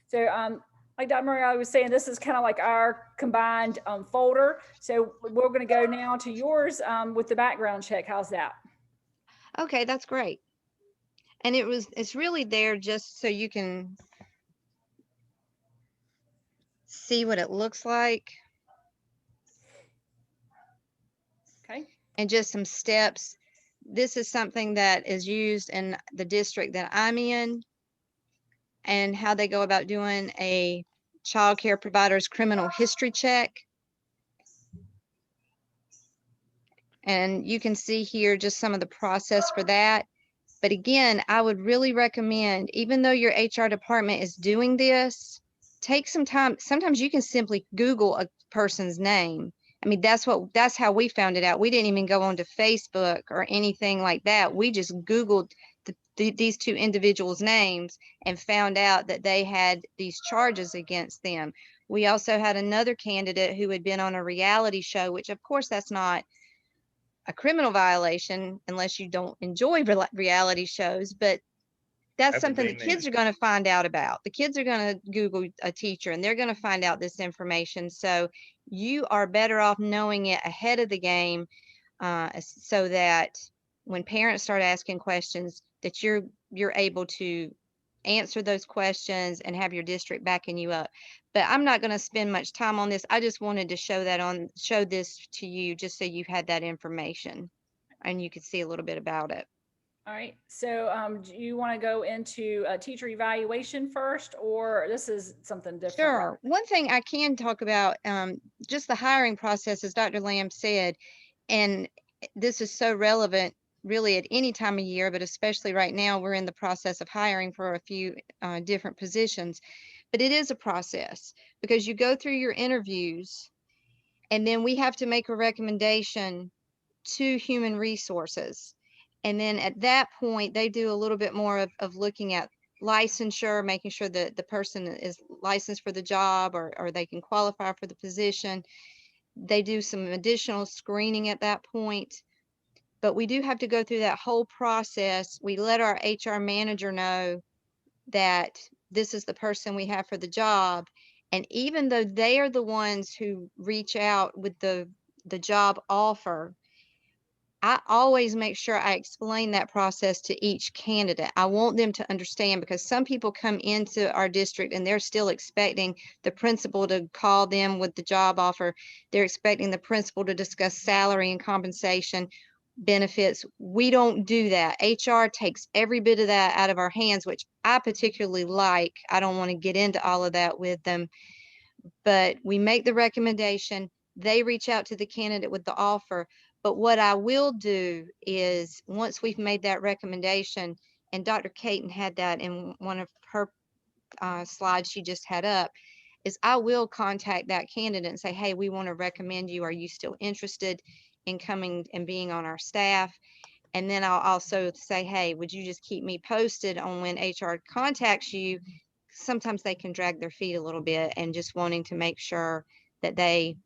So like Dr. Murray was saying, this is kind of like our combined folder. So we're going to go now to yours with the background check. How's that? Okay, that's great. And it's really there just so you can see what it looks like. Okay. And just some steps. This is something that is used in the district that I'm in, and how they go about doing a child care provider's criminal history check. And you can see here just some of the process for that. But again, I would really recommend, even though your HR department is doing this, take some time. Sometimes you can simply Google a person's name. I mean, that's how we found it out. We didn't even go onto Facebook or anything like that. We just Googled these two individuals' names and found out that they had these charges against them. We also had another candidate who had been on a reality show, which of course that's not a criminal violation unless you don't enjoy reality shows, but that's something the kids are going to find out about. The kids are going to Google a teacher and they're going to find out this information. So you are better off knowing it ahead of the game, so that when parents start asking questions, that you're able to answer those questions and have your district backing you up. But I'm not going to spend much time on this. I just wanted to show this to you just so you had that information and you could see a little bit about it. All right. So do you want to go into a teacher evaluation first, or this is something different? Sure. One thing I can talk about, just the hiring process, as Dr. Lamb said, and this is so relevant really at any time of year, but especially right now, we're in the process of hiring for a few different positions. But it is a process, because you go through your interviews and then we have to make a recommendation to human resources. And then at that point, they do a little bit more of looking at licensure, making sure that the person is licensed for the job, or they can qualify for the position. They do some additional screening at that point. But we do have to go through that whole process. We let our HR manager know that this is the person we have for the job. And even though they are the ones who reach out with the job offer, I always make sure I explain that process to each candidate. I want them to understand, because some people come into our district and they're still expecting the principal to call them with the job offer. They're expecting the principal to discuss salary and compensation, benefits. We don't do that. HR takes every bit of that out of our hands, which I particularly like. I don't want to get into all of that with them, but we make the recommendation. They reach out to the candidate with the offer. But what I will do is, once we've made that recommendation, and Dr. Caton had that in one of her slides she just had up, is I will contact that candidate and say, hey, we want to recommend you. Are you still interested in coming and being on our staff? And then I'll also say, hey, would you just keep me posted on when HR contacts you? Sometimes they can drag their feet a little bit, and just wanting to make sure that they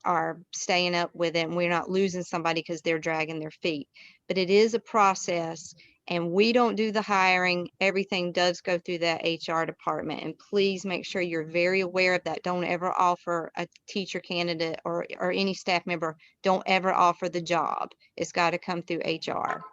are staying up with it and we're not losing somebody because they're dragging their feet. But it is a process, and we don't do the hiring. Everything does go through that HR department. And please make sure you're very aware of that. Don't ever offer a teacher candidate or any staff member, don't ever offer the job. It's got to come through HR.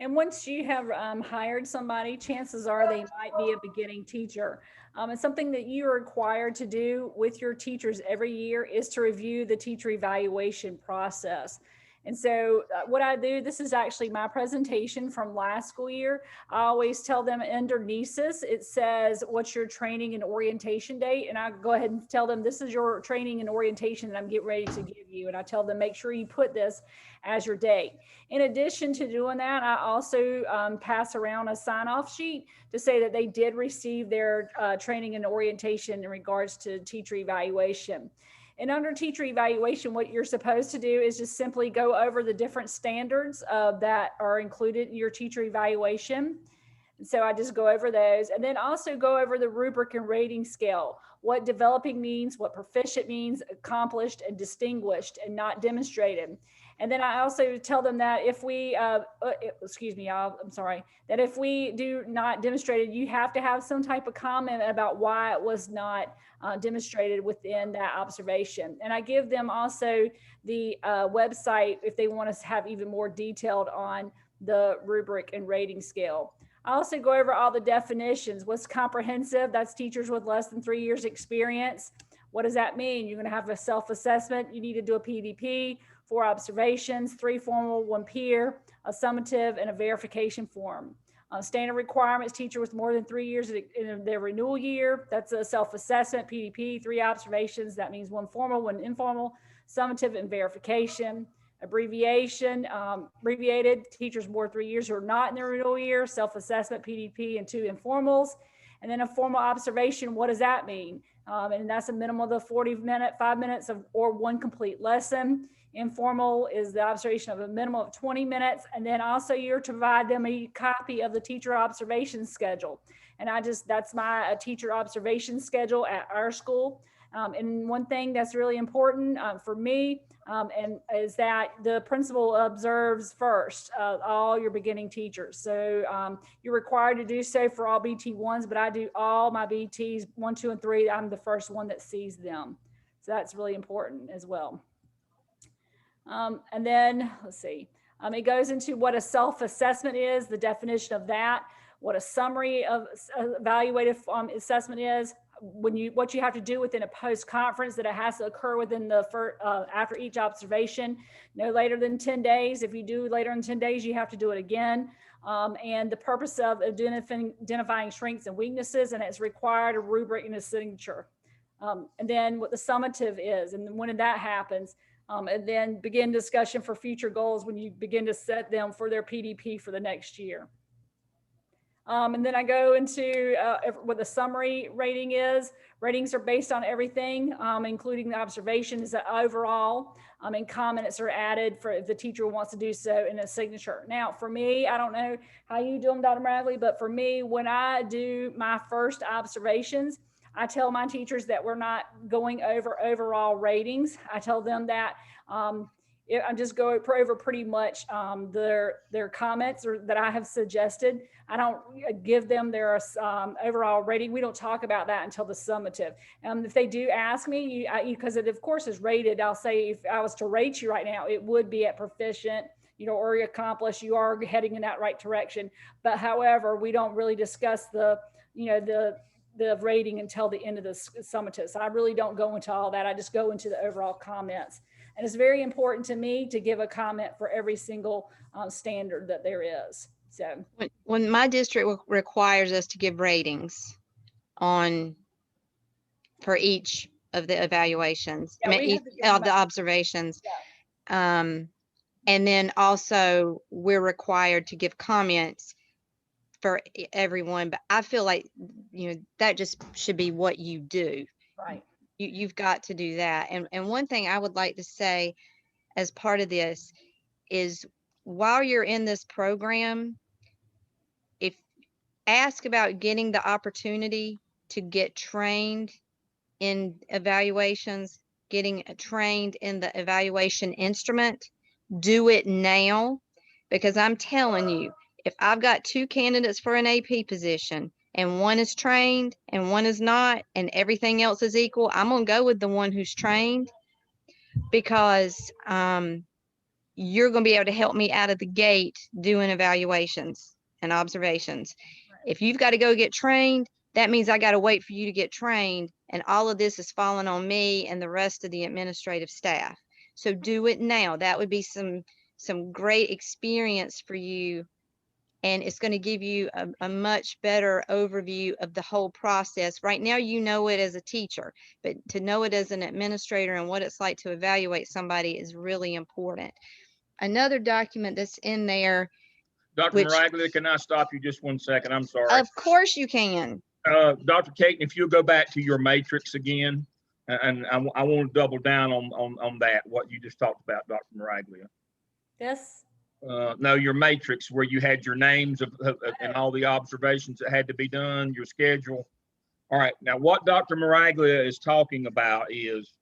And once you have hired somebody, chances are they might be a beginning teacher. And something that you are required to do with your teachers every year is to review the teacher evaluation process. And so what I do, this is actually my presentation from last school year. I always tell them underneath this, it says, what's your training and orientation date? And I go ahead and tell them, this is your training and orientation that I'm getting ready to give you. And I tell them, make sure you put this as your date. In addition to doing that, I also pass around a sign-off sheet to say that they did receive their training and orientation in regards to teacher evaluation. And under teacher evaluation, what you're supposed to do is just simply go over the different standards that are included in your teacher evaluation. And so I just go over those, and then also go over the rubric and rating scale, what developing means, what proficient means, accomplished and distinguished and not demonstrated. And then I also tell them that if we, excuse me, I'm sorry, that if we do not demonstrated, you have to have some type of comment about why it was not demonstrated within that observation. And I give them also the website if they want to have even more detailed on the rubric and rating scale. I also go over all the definitions. What's comprehensive? That's teachers with less than 3 years experience. What does that mean? You're going to have a self-assessment. You need to do a PDP, 4 observations, 3 formal, 1 peer, a summative, and a verification form. Standard requirements, teacher with more than 3 years in their renewal year. That's a self-assessment, PDP, 3 observations. That means 1 formal, 1 informal, summative, and verification. Abbreviation, abbreviated, teachers more 3 years who are not in their renewal year, self-assessment, PDP, and 2 informals. And then a formal observation, what does that mean? And that's a minimum of the 40-minute, 5 minutes of, or 1 complete lesson. Informal is the observation of a minimum of 20 minutes. And then also you're to provide them a copy of the teacher observation schedule. And that's my teacher observation schedule at our school. And one thing that's really important for me and is that the principal observes first all your beginning teachers. So you're required to do so for all BT1s, but I do all my BTs 1, 2, and 3. I'm the first one that sees them. So that's really important as well. And then let's see, it goes into what a self-assessment is, the definition of that, what a summary of evaluative assessment is, what you have to do within a post-conference, that it has to occur within the first, after each observation, no later than 10 days. If you do later than 10 days, you have to do it again. And the purpose of identifying strengths and weaknesses, and it's required a rubric and a signature. And then what the summative is, and when that happens, and then begin discussion for future goals when you begin to set them for their PDP for the next year. And then I go into what the summary rating is. Ratings are based on everything, including the observations overall, and comments are added for if the teacher wants to do so in a signature. Now, for me, I don't know how you do them, Dr. Bradley, but for me, when I do my first observations, I tell my teachers that we're not going over overall ratings. I tell them that I'm just going over pretty much their comments or that I have suggested. I don't give them their overall rating. We don't talk about that until the summative. If they do ask me, because it of course is rated, I'll say if I was to rate you right now, it would be at proficient, or accomplished. You are heading in that right direction. But however, we don't really discuss the rating until the end of the summative. So I really don't go into all that. I just go into the overall comments. And it's very important to me to give a comment for every single standard that there is. So when my district requires us to give ratings for each of the evaluations, yeah, each of the observations. Yeah. And then also we're required to give comments for everyone, but I feel like, that just should be what you do. Right. You've got to do that. And one thing I would like to say as part of this is while you're in this program, if ask about getting the opportunity to get trained in evaluations, getting trained in the evaluation instrument, do it now, because I'm telling you, if I've got 2 candidates for an AP position and one is trained and one is not, and everything else is equal, I'm going to go with the one who's trained, because you're going to be able to help me out of the gate doing evaluations and observations. If you've got to go get trained, that means I got to wait for you to get trained, and all of this is falling on me and the rest of the administrative staff. So do it now. That would be some great experience for you, and it's going to give you a much better overview of the whole process. Right now, you know it as a teacher, but to know it as an administrator and what it's like to evaluate somebody is really important. Another document that's in there, Dr. which, Maraglia, can I stop you just 1 second? I'm sorry. of course you can. Dr. Caton, if you'll go back to your matrix again, and I want to double down on that, what you just talked about, Dr. Maraglia. Yes. No, your matrix where you had your names of and all the observations that had to be done, your schedule. All right. Now, what Dr. Maraglia is talking about is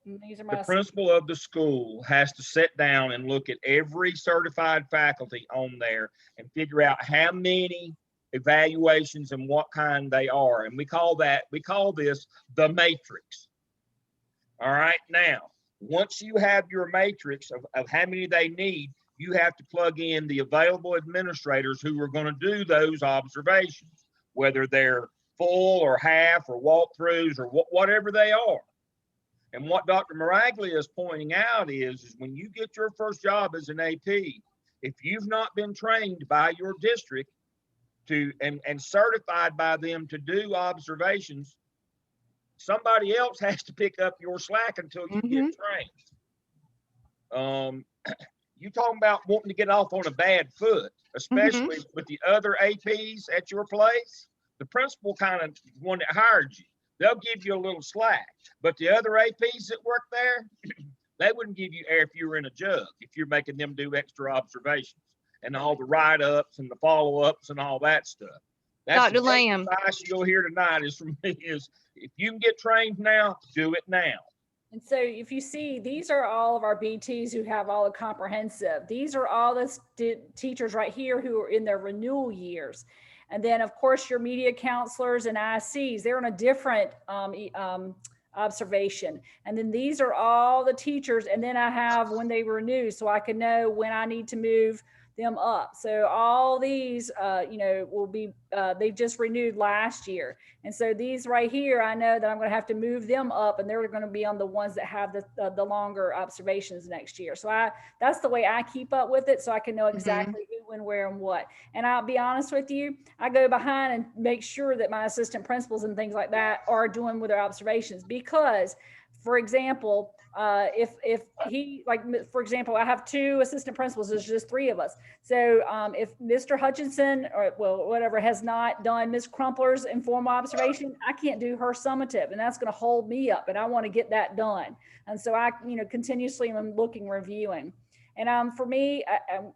These are the my principal of the school has to sit down and look at every certified faculty on there and figure out how many evaluations and what kind they are. And we call this the matrix. All right. Now, once you have your matrix of how many they need, you have to plug in the available administrators who are going to do those observations, whether they're full or half or walkthroughs or whatever they are. And what Dr. Maraglia is pointing out is when you get your first job as an AP, if you've not been trained by your district to and certified by them to do observations, somebody else has to pick up your slack until you get trained. You talking about wanting to get off on a bad foot, especially with the other APs at your place. The principal kind of one that hired you, they'll give you a little slack. But the other APs that work there, they wouldn't give you air if you were in a jug, if you're making them do extra observations and all the write-ups and the follow-ups and all that stuff. That's Dr. Lamb. The advice you'll hear tonight is from me is if you can get trained now, do it now. And so if you see, these are all of our BTs who have all the comprehensive. These are all the teachers right here who are in their renewal years. And then of course your media counselors and ICs, they're in a different observation. And then these are all the teachers. And then I have when they renew, so I can know when I need to move them up. So all these, will be, they just renewed last year. And so these right here, I know that I'm going to have to move them up, and they're going to be on the ones that have the longer observations next year. So that's the way I keep up with it. So I can know exactly who, when, where, and what. And I'll be honest with you, I go behind and make sure that my assistant principals and things like that are doing with their observations, because for example, if he, like, for example, I have 2 assistant principals, there's just 3 of us. So if Mr. Hutchinson or whatever has not done Ms. Crumpler's informal observation, I can't do her summative, and that's going to hold me up, and I want to get that done. And so I, continuously am looking, reviewing. And for me,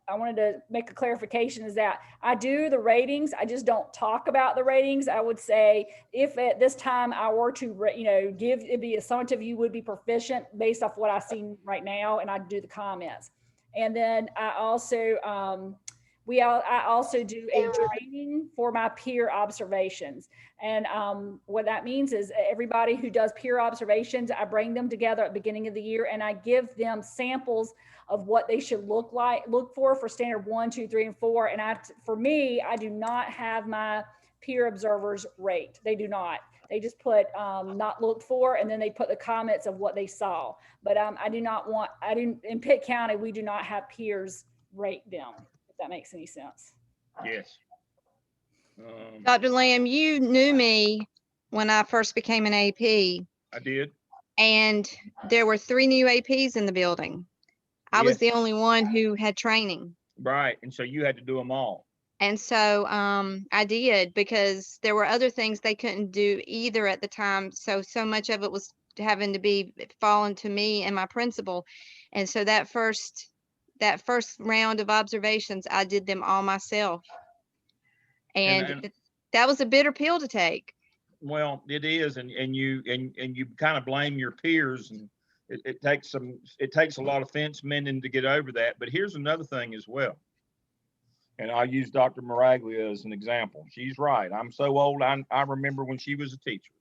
I wanted to make a clarification is that I do the ratings. I just don't talk about the ratings. I would say if at this time I were to, give it be a summative, you would be proficient based off what I've seen right now, and I'd do the comments. And then I also, I also do a training for my peer observations. And what that means is everybody who does peer observations, I bring them together at the beginning of the year, and I give them samples of what they should look for standard 1, 2, 3, and 4. And for me, I do not have my peer observers rate. They do not. They just put not looked for, and then they put the comments of what they saw. But in Pitt County, we do not have peers rate them, if that makes any sense. Yes. Dr. Lamb, you knew me when I first became an AP. I did. And there were 3 new APs in the building. I was the only one who had training. Right. And so you had to do them all. And so I did, because there were other things they couldn't do either at the time. So much of it was having to be fallen to me and my principal. And so that first that first round of observations, I did them all myself. And And that was a bitter pill to take. well, it is, and you kind of blame your peers, and it takes a lot of fence mending to get over that. But here's another thing as well, and I'll use Dr. Maraglia as an example. She's right. I'm so old. I remember when she was a teacher,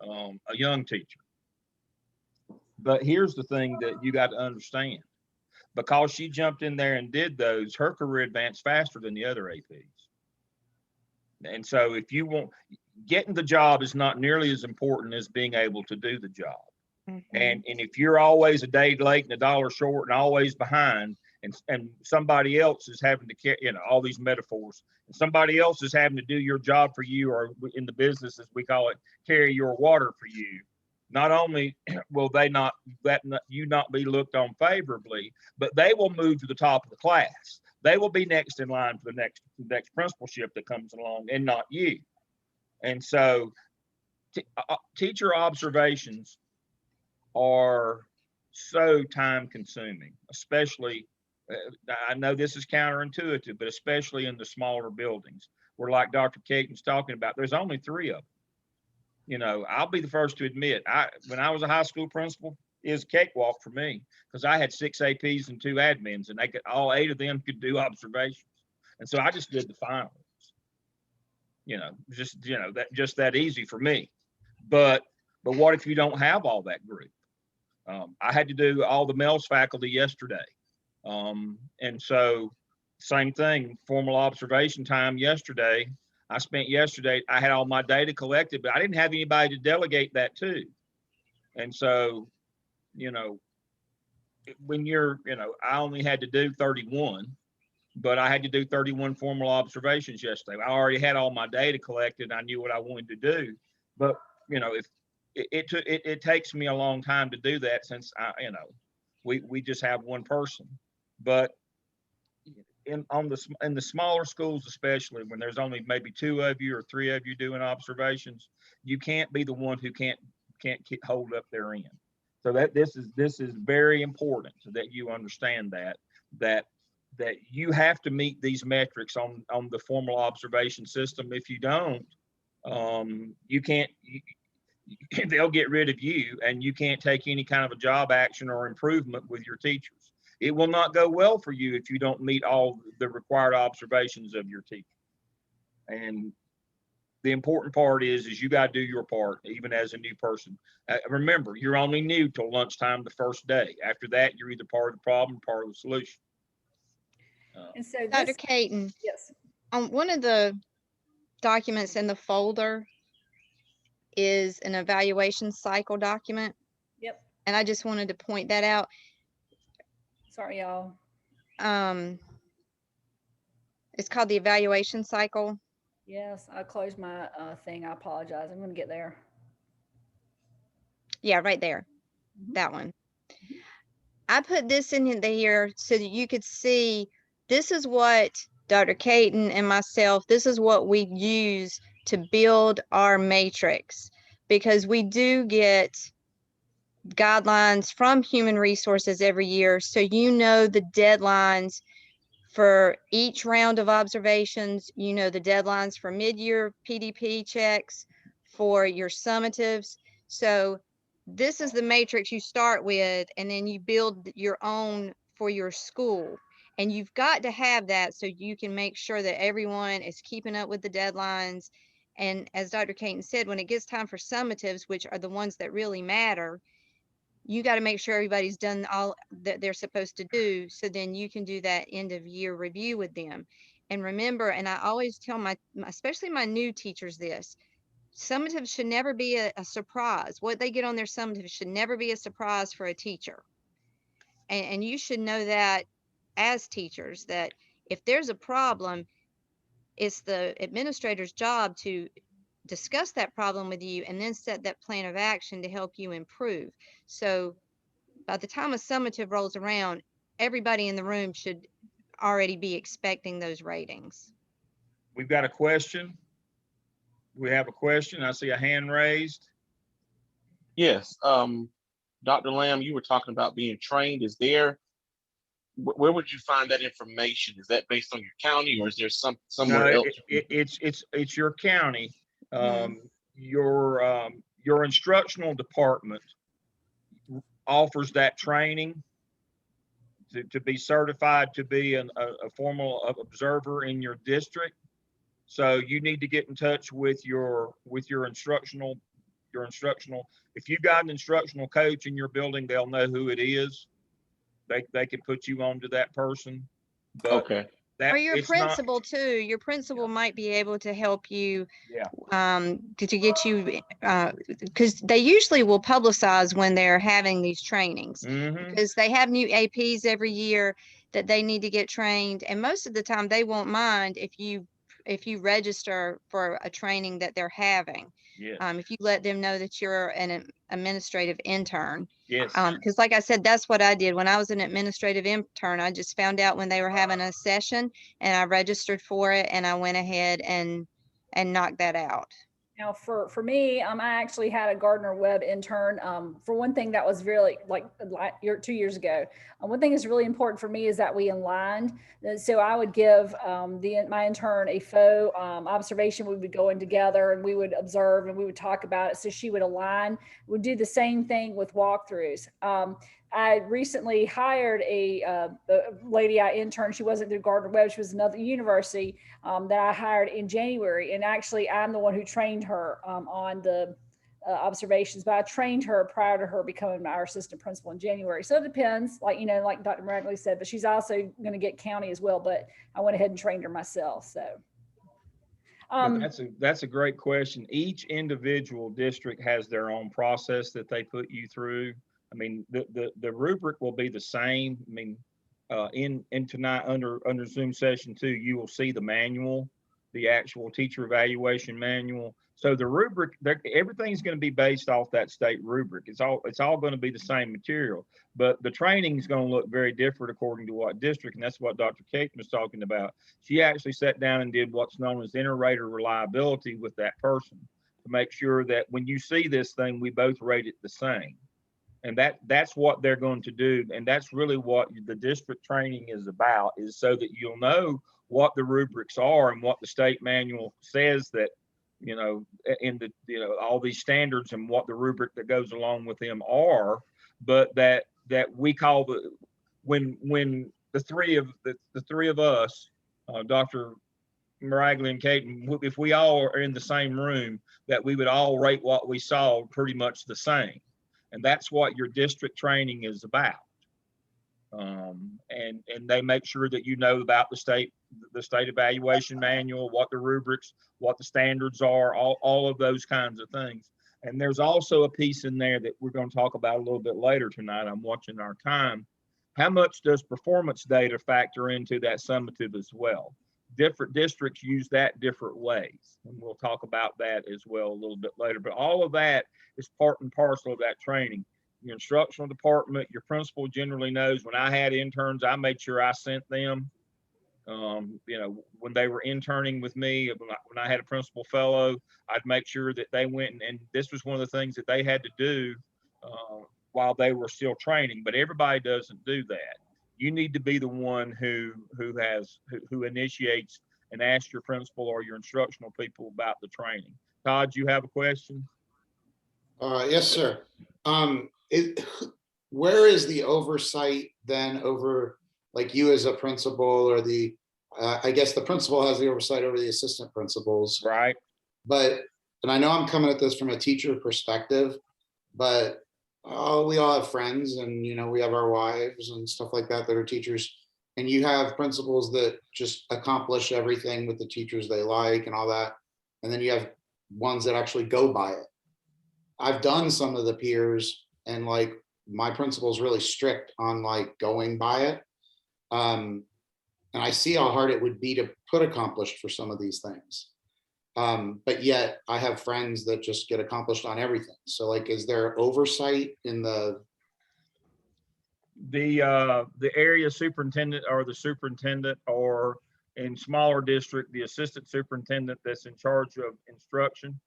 a young teacher. But here's the thing that you got to understand: because she jumped in there and did those, her career advanced faster than the other APs. And so, if you want, getting the job is not nearly as important as being able to do the job. And if you're always a day late and a dollar short and always behind, and somebody else is having to, all these metaphors, and somebody else is having to do your job for you, or in the business, as we call it, carry your water for you, not only will you not be looked on favorably, but they will move to the top of the class. They will be next in line for the next principalship that comes along, and not you. And so teacher observations are so time consuming, especially, I know this is counterintuitive, but especially in the smaller buildings where, like Dr. Caton's talking about, there's only 3 of them. I'll be the first to admit, when I was a high school principal, it was a cakewalk for me because I had 6 APs and 2 admins, and all 8 of them could do observations. And so I just did the finals. Just that easy for me. But what if you don't have all that group? I had to do all the Mels faculty yesterday. And so same thing, formal observation time yesterday. I had all my data collected, but I didn't have anybody to delegate that to. And so, when I only had to do 31, but I had to do 31 formal observations yesterday. I already had all my data collected. I knew what I wanted to do, but if it takes me a long time to do that, since we just have one person. But in the smaller schools, especially when there's only maybe 2 of you or 3 of you doing observations, you can't be the one who can't hold up their end. So this is very important that you understand that you have to meet these metrics on the formal observation system. If you don't, you can't. They'll get rid of you, and you can't take any kind of a job action or improvement with your teachers. It will not go well for you if you don't meet all the required observations of your teacher. And the important part is you got to do your part, even as a new person. Remember, you're only new till lunchtime the first day. After that, you're either part of the problem or part of the solution. And so Dr. Caton, yes, on one of the documents in the folder is an evaluation cycle document. Yep. And I just wanted to point that out. Sorry, y'all. It's called the evaluation cycle. Yes, I closed my thing. I apologize. I'm going to get there. Yeah, right there. That one. I put this in here so that you could see this is what Dr. Caton and myself, this is what we use to build our matrix, because we do get guidelines from Human Resources every year. So the deadlines for each round of observations, the deadlines for mid-year PDP checks, for your summatives. So this is the matrix you start with, and then you build your own for your school. And you've got to have that so you can make sure that everyone is keeping up with the deadlines. And as Dr. Caton said, when it gets time for summatives, which are the ones that really matter, you got to make sure everybody's done all that they're supposed to do. So then you can do that end of year review with them. And remember, and I always tell especially my new teachers this, summatives should never be a surprise. What they get on their summatives should never be a surprise for a teacher. And you should know that as teachers, that if there's a problem, it's the administrator's job to discuss that problem with you and then set that plan of action to help you improve. So by the time a summative rolls around, everybody in the room should already be expecting those ratings. We've got a question. We have a question. I see a hand raised. Yes. Dr. Lamb, you were talking about being trained. Is there where would you find that information? Is that based on your county, or is there No, somewhere else? it's your county. Mhm. Your instructional department offers that training to be certified to be a formal observer in your district. So you need to get in touch with your instructional. If you got an instructional coach in your building, they'll know who it is. They can put you on to that person. But Okay. that Or your it's not. principal too. Your principal might be able to help you Yeah. to get you because they usually will publicize when they're having these trainings Mm-hmm. because they have new APs every year that they need to get trained, and most of the time they won't mind if you register for a training that they're having. Yes. If you let them know that you're an administrative intern. Yes. Because like I said, that's what I did when I was an administrative intern. I just found out when they were having a session and I registered for it, and I went ahead and knocked that out. Now, for me, I actually had a Gardner Webb intern. For one thing, that was really like 2 years ago. One thing that's really important for me is that we aligned. So I would give my intern a faux observation. We would go in together and we would observe and we would talk about it. So she would align. We'd do the same thing with walkthroughs. I recently hired a lady I interned. She wasn't through Gardner Webb. She was another university that I hired in January. And actually, I'm the one who trained her on the observations, but I trained her prior to her becoming our assistant principal in January. So it depends, like Dr. Maragley said, but she's also going to get county as well. But I went ahead and trained her myself. So. But that's a great question. Each individual district has their own process that they put you through. I mean, the rubric will be the same. I mean, in tonight under Zoom session 2, you will see the manual, the actual teacher evaluation manual. So the rubric, everything's going to be based off that state rubric. It's all going to be the same material, but the training is going to look very different according to what district, and that's what Dr. Kate was talking about. She actually sat down and did what's known as inter-rater reliability with that person to make sure that when you see this thing, we both rate it the same. And that's what they're going to do. And that's really what the district training is about, is so that you'll know what the rubrics are and what the state manual says that, in the, all these standards and what the rubric that goes along with them are, but that we call when the three of us, Dr. Maraglia and Kate, if we all are in the same room, that we would all rate what we saw pretty much the same. And that's what your district training is about. And they make sure that you know about the state evaluation manual, what the rubrics, what the standards are, all of those kinds of things. And there's also a piece in there that we're going to talk about a little bit later tonight. I'm watching our time. How much does performance data factor into that summative as well? Different districts use that different ways, and we'll talk about that as well a little bit later. But all of that is part and parcel of that training. Your instructional department, your principal generally knows. When I had interns, I made sure I sent them. When they were interning with me, when I had a principal fellow, I'd make sure that they went, and this was one of the things that they had to do while they were still training. But everybody doesn't do that. You need to be the one who initiates and asks your principal or your instructional people about the training. Todd, you have a question? Yes, sir. Where is the oversight then over, like, you as a principal, or I guess the principal has the oversight over the assistant principals, right? And I know I'm coming at this from a teacher perspective, but we all have friends, and we have our wives and stuff like that are teachers, and you have principals that just accomplish everything with the teachers they like and all that, and then you have ones that actually go by it. I've done some of the peers, and like my principal's really strict on like going by it, and I see how hard it would be to put accomplished for some of these things. But yet I have friends that just get accomplished on everything. So like, is there oversight in the area superintendent or the superintendent, or in smaller district, the assistant superintendent that's in charge of instruction?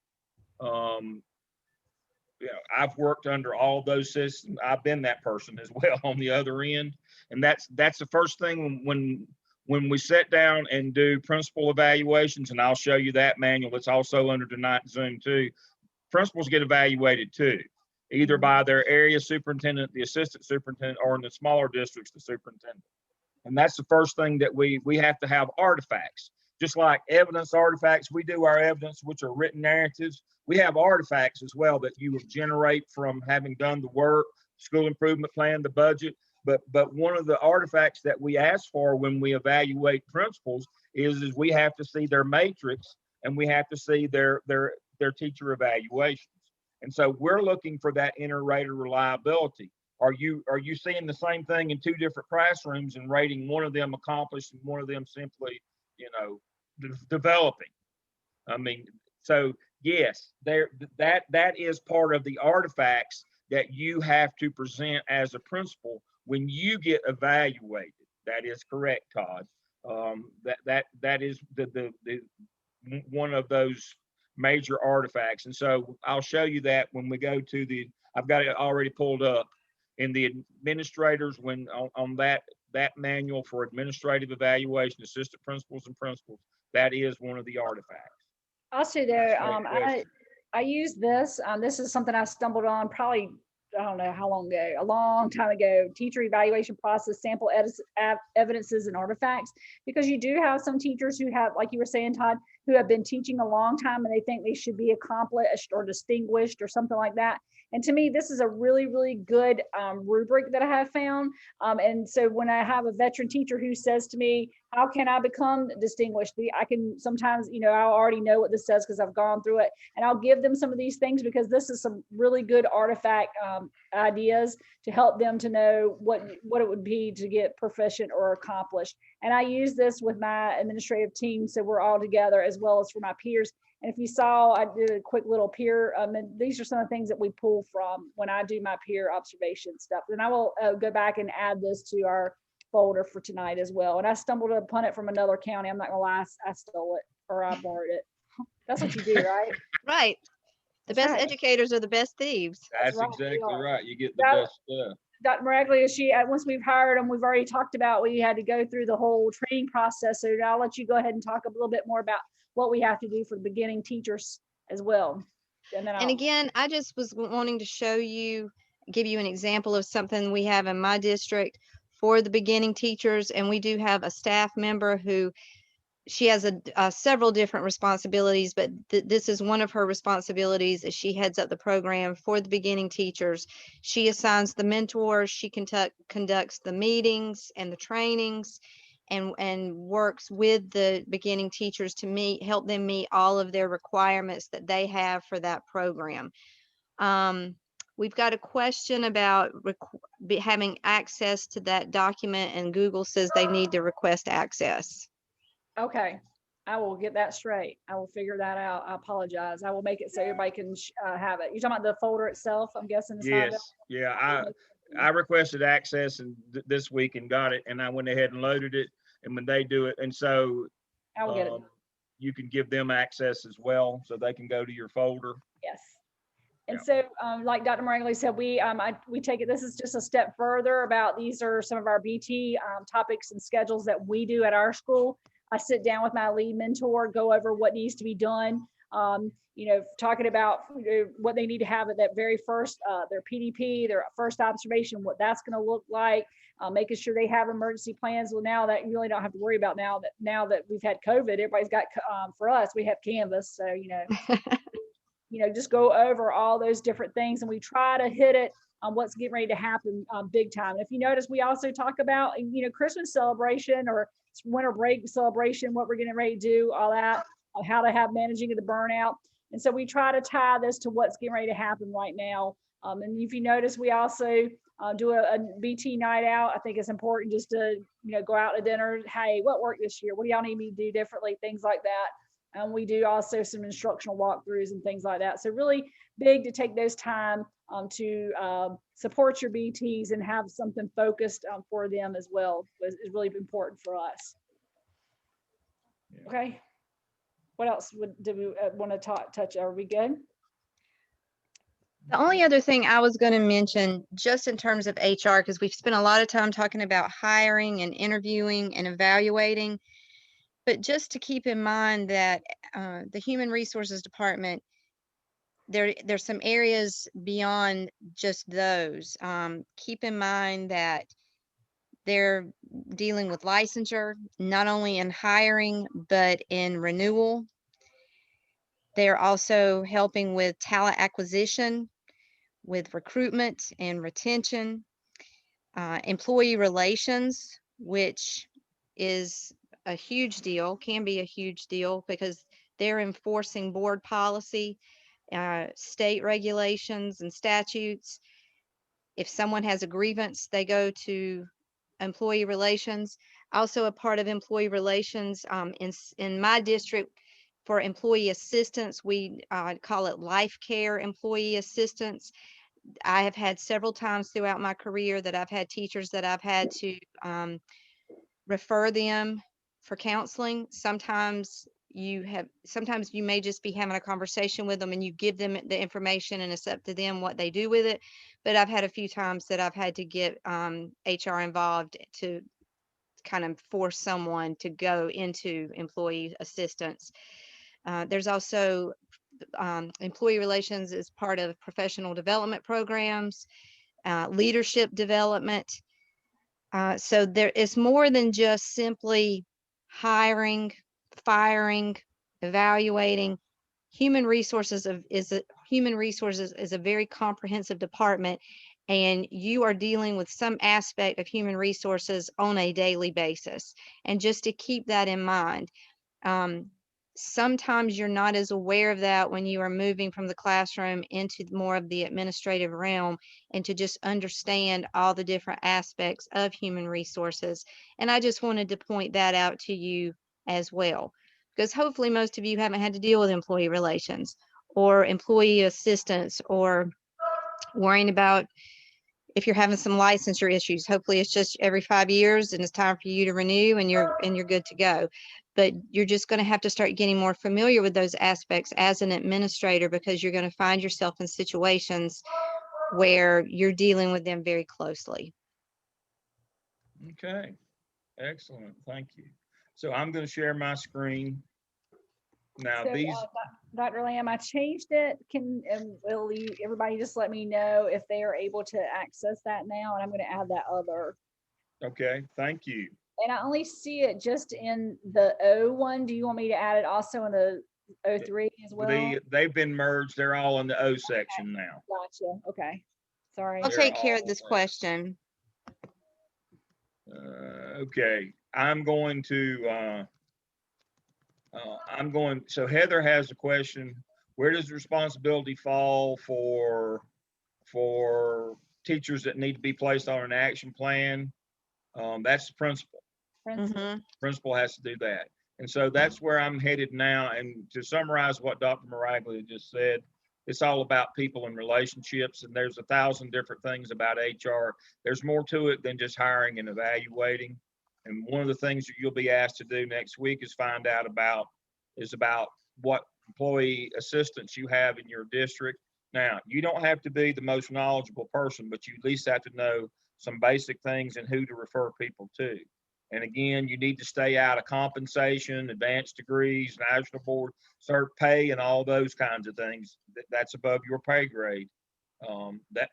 you know, I've worked under all those systems. I've been that person as well on the other end. And that's the first thing when we sit down and do principal evaluations, and I'll show you that manual. It's also under tonight Zoom too. Principals get evaluated too, either by their area superintendent, the assistant superintendent, or in the smaller districts, the superintendent. And that's the first thing that we have to have artifacts. Just like evidence artifacts, we do our evidence, which are written narratives. We have artifacts as well that you will generate from having done the work, school improvement plan, the budget. But one of the artifacts that we ask for when we evaluate principals is we have to see their matrix, and we have to see their teacher evaluations. And so we're looking for that inter-rater reliability. Are you seeing the same thing in two different classrooms and rating one of them accomplished and one of them simply, you know, developing? I mean, so yes, that is part of the artifacts that you have to present as a principal when you get evaluated. That is correct, Todd. That is the one of those major artifacts. And so I'll show you that when we go to I've got it already pulled up in the administrators, when on that manual for administrative evaluation, assistant principals and principals, that is one of the artifacts. Also there, I use this. This is something I stumbled on probably, I don't know how long ago, a long time ago, teacher evaluation process, sample evidences and artifacts, because you do have some teachers who have, like you were saying, Todd, who have been teaching a long time and they think they should be accomplished or distinguished or something like that. And to me, this is a really, really good rubric that I have found. And so when I have a veteran teacher who says to me, how can I become distinguished? I can sometimes, you know, I already know what this says because I've gone through it, and I'll give them some of these things because this is some really good artifact ideas to help them to know what it would be to get proficient or accomplished. And I use this with my administrative team, so we're all together, as well as for my peers. And if you saw, I did a quick little peer, and these are some of the things that we pull from when I do my peer observation stuff. And I will go back and add this to our folder for tonight as well. And I stumbled upon it from another county. I'm not gonna lie, I stole it or I borrowed it. That's what you do, right? Right. The That's best right. educators are the best thieves. That's right, exactly we are. right. You get the That- best stuff. Dr. Maraglia, once we've hired them, we've already talked about, we had to go through the whole training process. So I'll let you go ahead and talk a little bit more about what we have to do for the beginning teachers as well. And then And again, I just was wanting to show you, give you an example of something we have in my district for the beginning teachers. And we do have a staff member who, she has several different responsibilities, but this is one of her responsibilities. As she heads up the program for the beginning teachers, she assigns the mentors, she conducts the meetings and the trainings, and works with the beginning teachers to help them meet all of their requirements that they have for that program. We've got a question about having access to that document, and Google says they need to request access. Okay, I will get that straight. I will figure that out. I apologize. I will make it so everybody can have it. You're talking about the folder itself, I'm guessing? Yes, yeah, I requested access and this week and got it, and I went ahead and loaded it. And when they do it, and so I will get it. you can give them access as well, so they can go to your folder. Yes. And so, like Dr. Maraglia said, we take it, this is just a step further about, these are some of our BT topics and schedules that we do at our school. I sit down with my lead mentor, go over what needs to be done, you know, talking about what they need to have at that very first, their PDP, their first observation, what that's going to look like, making sure they have emergency plans. Well, now that you really don't have to worry about now that we've had COVID, everybody's got, for us, we have Canvas. So, you know, just go over all those different things, and we try to hit it on what's getting ready to happen big time. And if you notice, we also talk about, you know, Christmas celebration or winter break celebration, what we're getting ready to do, all that, how to have managing of the burnout. And so we try to tie this to what's getting ready to happen right now. And if you notice, we also do a BT night out. I think it's important just to, you know, go out to dinner. Hey, what worked this year? What do y'all need me to do differently? Things like that. And we do also some instructional walkthroughs and things like that. So really big to take those time to support your BTs and have something focused for them as well is really important for us. Okay. What else do we want to touch? Are we good? The only other thing I was going to mention, just in terms of HR, because we've spent a lot of time talking about hiring and interviewing and evaluating, but just to keep in mind that the Human Resources Department, there's some areas beyond just those. Keep in mind that they're dealing with licensure, not only in hiring, but in renewal. They're also helping with talent acquisition, with recruitment and retention, employee relations, which is a huge deal, can be a huge deal because they're enforcing board policy, state regulations and statutes. If someone has a grievance, they go to employee relations. Also a part of employee relations, in my district, for employee assistance, we call it life care employee assistance. I have had several times throughout my career that I've had teachers that I've had to refer them for counseling. Sometimes you may just be having a conversation with them and you give them the information and it's up to them what they do with it. But I've had a few times that I've had to get HR involved to kind of force someone to go into employee assistance. There's also employee relations is part of professional development programs, leadership development. So there is more than just simply hiring, firing, evaluating. Human resources is a very comprehensive department, and you are dealing with some aspect of human resources on a daily basis. And just to keep that in mind, sometimes you're not as aware of that when you are moving from the classroom into more of the administrative realm, and to just understand all the different aspects of human resources. And I just wanted to point that out to you as well, because hopefully most of you haven't had to deal with employee relations or employee assistance or worrying about if you're having some licensure issues. Hopefully it's just every 5 years and it's time for you to renew and you're good to go. But you're just going to have to start getting more familiar with those aspects as an administrator, because you're going to find yourself in situations where you're dealing with them very closely. Okay, excellent, thank you. So I'm going to share my screen. Now So, these, Dr. Lamb, I changed it. Will everybody just let me know if they are able to access that now? And I'm going to add that other. okay, thank you. And I only see it just in the O one. Do you want me to add it also in the O3 as well? They've been merged, they're all in the O section now. Gotcha. Okay. Sorry. I'll They're take care of all this there. question. Okay, so Heather has a question. Where does the responsibility fall for teachers that need to be placed on an action plan? That's the principal. Mhm. Principal has to do that. And so that's where I'm headed now. And to summarize what Dr. Maraglia just said, it's all about people and relationships. And there's 1,000 different things about HR. There's more to it than just hiring and evaluating. And one of the things that you'll be asked to do next week is find out about what employee assistance you have in your district. Now, you don't have to be the most knowledgeable person, but you at least have to know some basic things and who to refer people to. And again, you need to stay out of compensation, advanced degrees, national board cert pay, and all those kinds of things. That's above your pay grade.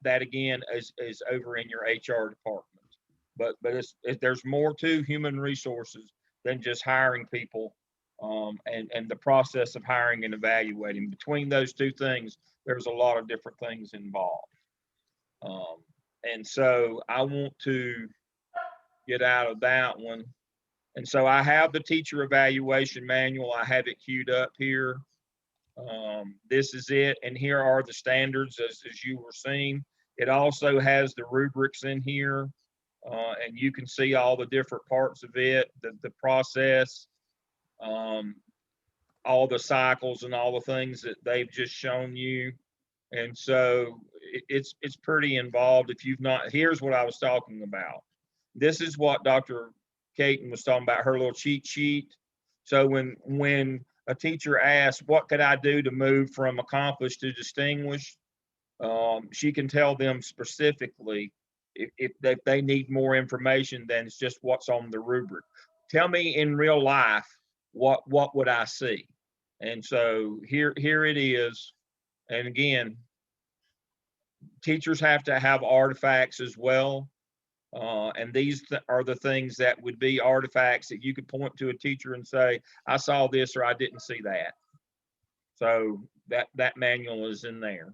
That again is over in your HR department. But there's more to human resources than just hiring people, and the process of hiring and evaluating. Between those two things, there's a lot of different things involved. And so I want to get out of that one. And so I have the teacher evaluation manual. I have it queued up here. This is it. And here are the standards as you were seeing. It also has the rubrics in here. And you can see all the different parts of it, the process, all the cycles and all the things that they've just shown you. And so it's pretty involved. If you've not, here's what I was talking about. This is what Dr. Caton was talking about, her little cheat sheet. So when a teacher asks, what could I do to move from accomplished to distinguished? she can tell them specifically if they need more information than it's just what's on the rubric. Tell me in real life, what would I see? And so here it is. And again, teachers have to have artifacts as well. And these are the things that would be artifacts that you could point to a teacher and say, I saw this or I didn't see that. So that manual is in there.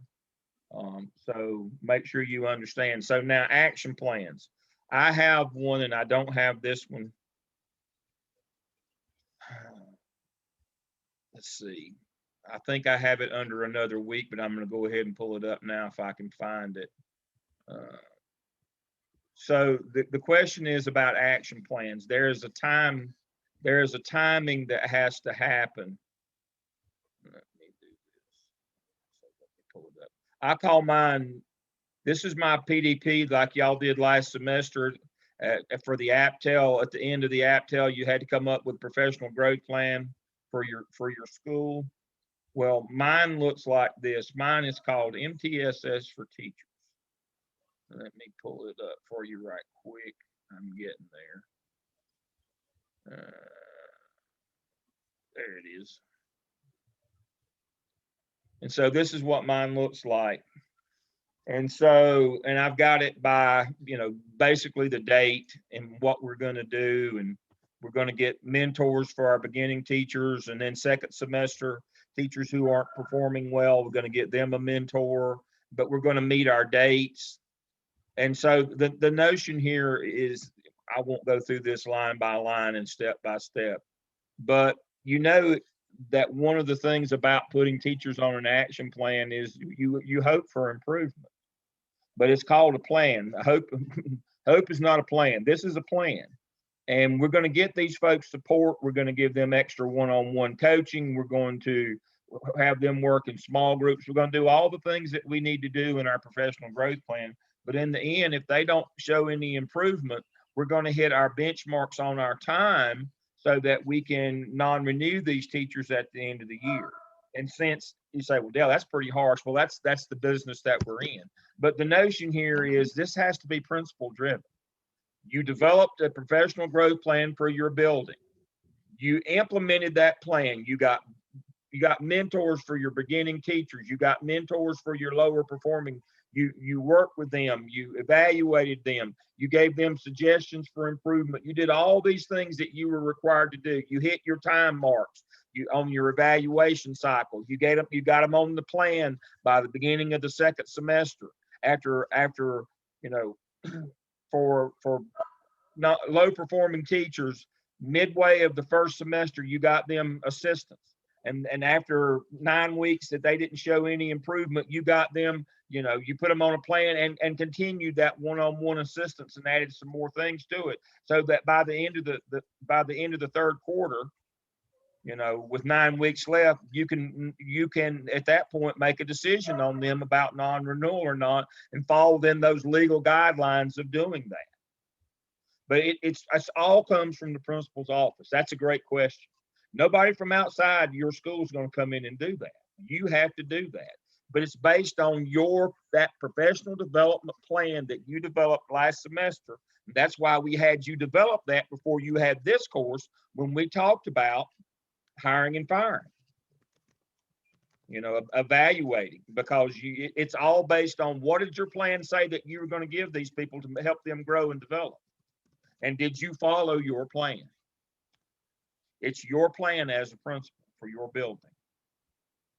So make sure you understand. So now action plans. I have one and I don't have this one. Let's see. I think I have it under another week, but I'm going to go ahead and pull it up now if I can find it. So the question is about action plans. There is a timing that has to happen. Let me do this. So let me pull it up. I call mine, this is my PDP like y'all did last semester. For the APTEL, at the end of the APTEL, you had to come up with a professional growth plan for your school. Well, mine looks like this. Mine is called MTSS for Teachers. Let me pull it up for you right quick. I'm getting there. There it is. And so this is what mine looks like. And so, and I've got it by, basically the date and what we're going to do. And we're going to get mentors for our beginning teachers, and then second semester teachers who aren't performing well, we're going to get them a mentor, but we're going to meet our dates. And so the notion here is, I won't go through this line by line and step by step, but that one of the things about putting teachers on an action plan is you hope for improvement, but it's called a plan. Hope is not a plan. This is a plan. And we're going to get these folks support. We're going to give them extra one-on-one coaching. We're going to have them work in small groups. We're going to do all the things that we need to do in our professional growth plan. But in the end, if they don't show any improvement, we're going to hit our benchmarks on our time so that we can non-renew these teachers at the end of the year. And since you say, well, Dale, that's pretty harsh. Well, that's the business that we're in. But the notion here is this has to be principle driven. You developed a professional growth plan for your building. You implemented that plan. You got mentors for your beginning teachers. You got mentors for your lower performing. You worked with them. You evaluated them. You gave them suggestions for improvement. You did all these things that you were required to do. You hit your time marks on your evaluation cycle. You got them on the plan by the beginning of the second semester. After for not low performing teachers, midway of the first semester, you got them assistants. And after 9 weeks that they didn't show any improvement, you got them, you put them on a plan and continued that one-on-one assistance and added some more things to it, so that by the end of the third quarter, with 9 weeks left, you can at that point make a decision on them about non-renewal or not, and follow within those legal guidelines of doing that. But it's all comes from the principal's office. That's a great question. Nobody from outside your school is going to come in and do that. You have to do that. But it's based on that professional development plan that you developed last semester. That's why we had you develop that before you had this course, when we talked about hiring and firing, evaluating, because it's all based on what did your plan say that you were going to give these people to help them grow and develop. And did you follow your plan? It's your plan as a principal for your building.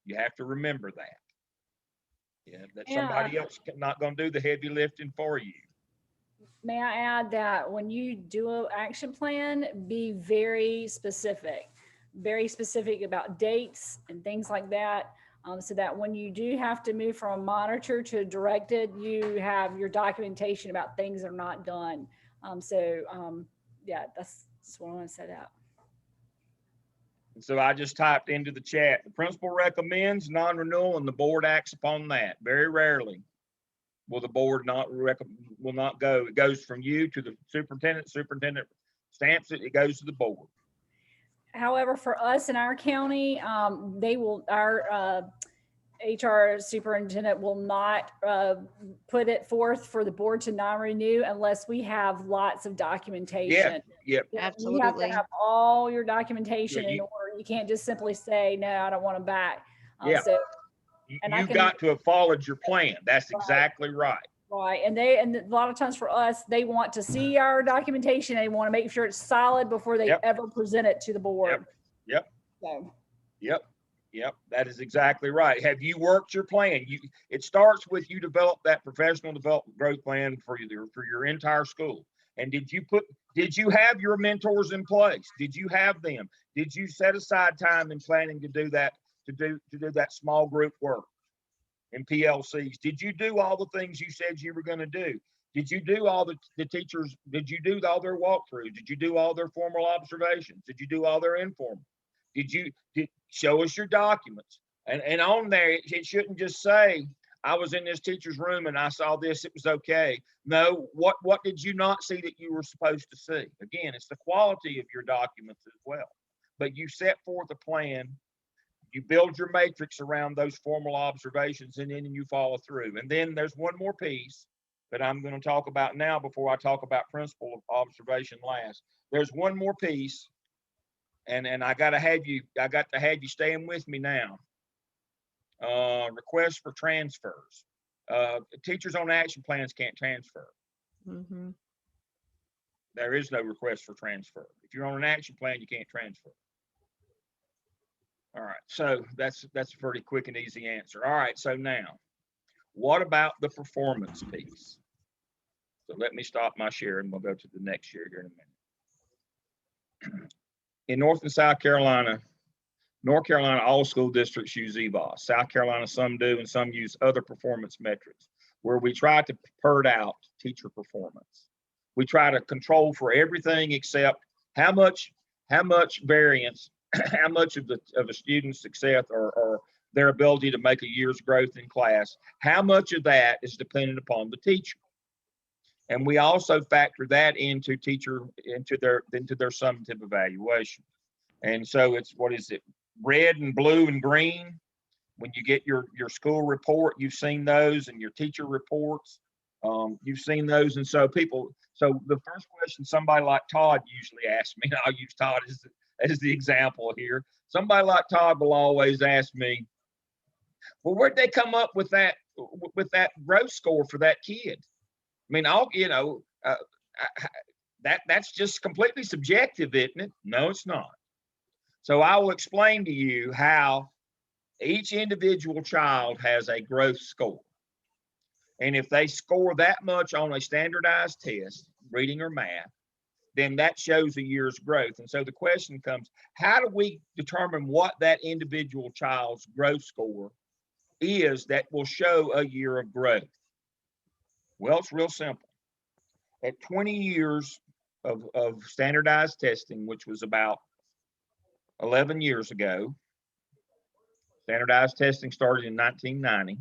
You have to remember that. That somebody else is not going to do the heavy lifting for you. May I add that when you do an action plan, be very specific about dates and things like that, so that when you do have to move from a monitor to a directed, you have your documentation about things that are not done. That's just what I want to set out. So I just typed into the chat, the principal recommends non-renewal and the board acts upon that. Very rarely will the board will not go. It goes from you to the superintendent stamps it, it goes to the board. However, for us in our county, HR superintendent will not put it forth for the board to non-renew unless we have lots of documentation. Yep. You have Absolutely. to have all your documentation Yeah, in order. You can't just simply say, no, I don't want them back. Yeah. So, and I You can- got to have followed your plan. That's exactly right. right. And a lot of times for us, they want to see our documentation. They want to make sure it's solid before they Yep. ever present it to the board. Yep. So, Yep, that is exactly right. Have you worked your plan? It starts with you develop that professional development growth plan for your entire school. And did you have your mentors in place? Did you have them? Did you set aside time in planning to do that, to do that small group work in PLCs? Did you do all the things you said you were going to do? Did you do all the teachers? Did you do all their walkthroughs? Did you do all their formal observations? Did you do all their informal? Did show us your documents? And on there, it shouldn't just say, I was in this teacher's room and I saw this, it was okay. No, what did you not see that you were supposed to see? Again, it's the quality of your documents as well. But you set forth a plan, you build your matrix around those formal observations, and then you follow through. And then there's one more piece that I'm going to talk about now before I talk about principle of observation last. There's one more piece. And I got to have you staying with me now. Requests for transfers. Teachers on action plans can't transfer. Mm-hmm. There is no request for transfer. If you're on an action plan, you can't transfer. All right, so that's a pretty quick and easy answer. All right, so now, what about the performance piece? So let me stop my share and we'll go to the next share here in a minute. In North and South Carolina, all school districts use EVOS. South Carolina, some do, and some use other performance metrics, where we try to purge out teacher performance. We try to control for everything except how much variance, how much of a student's success or their ability to make a year's growth in class, how much of that is dependent upon the teacher. And we also factor that into their summative evaluation. And so it's, what is it? Red and blue and green. When you get your school report, you've seen those, and your teacher reports, you've seen those. And so so the first question somebody like Todd usually asks me, and I'll use Todd as the example here. Somebody like Todd will always ask me, well, where'd they come up with that growth score for that kid? I mean, that's just completely subjective, isn't it? No, it's not. So I will explain to you how each individual child has a growth score. And if they score that much on a standardized test, reading or math, then that shows a year's growth. And so the question comes, how do we determine what that individual child's growth score is that will show a year of growth? Well, it's real simple. At 20 years of standardized testing, which was about 11 years ago, standardized testing started in 1990.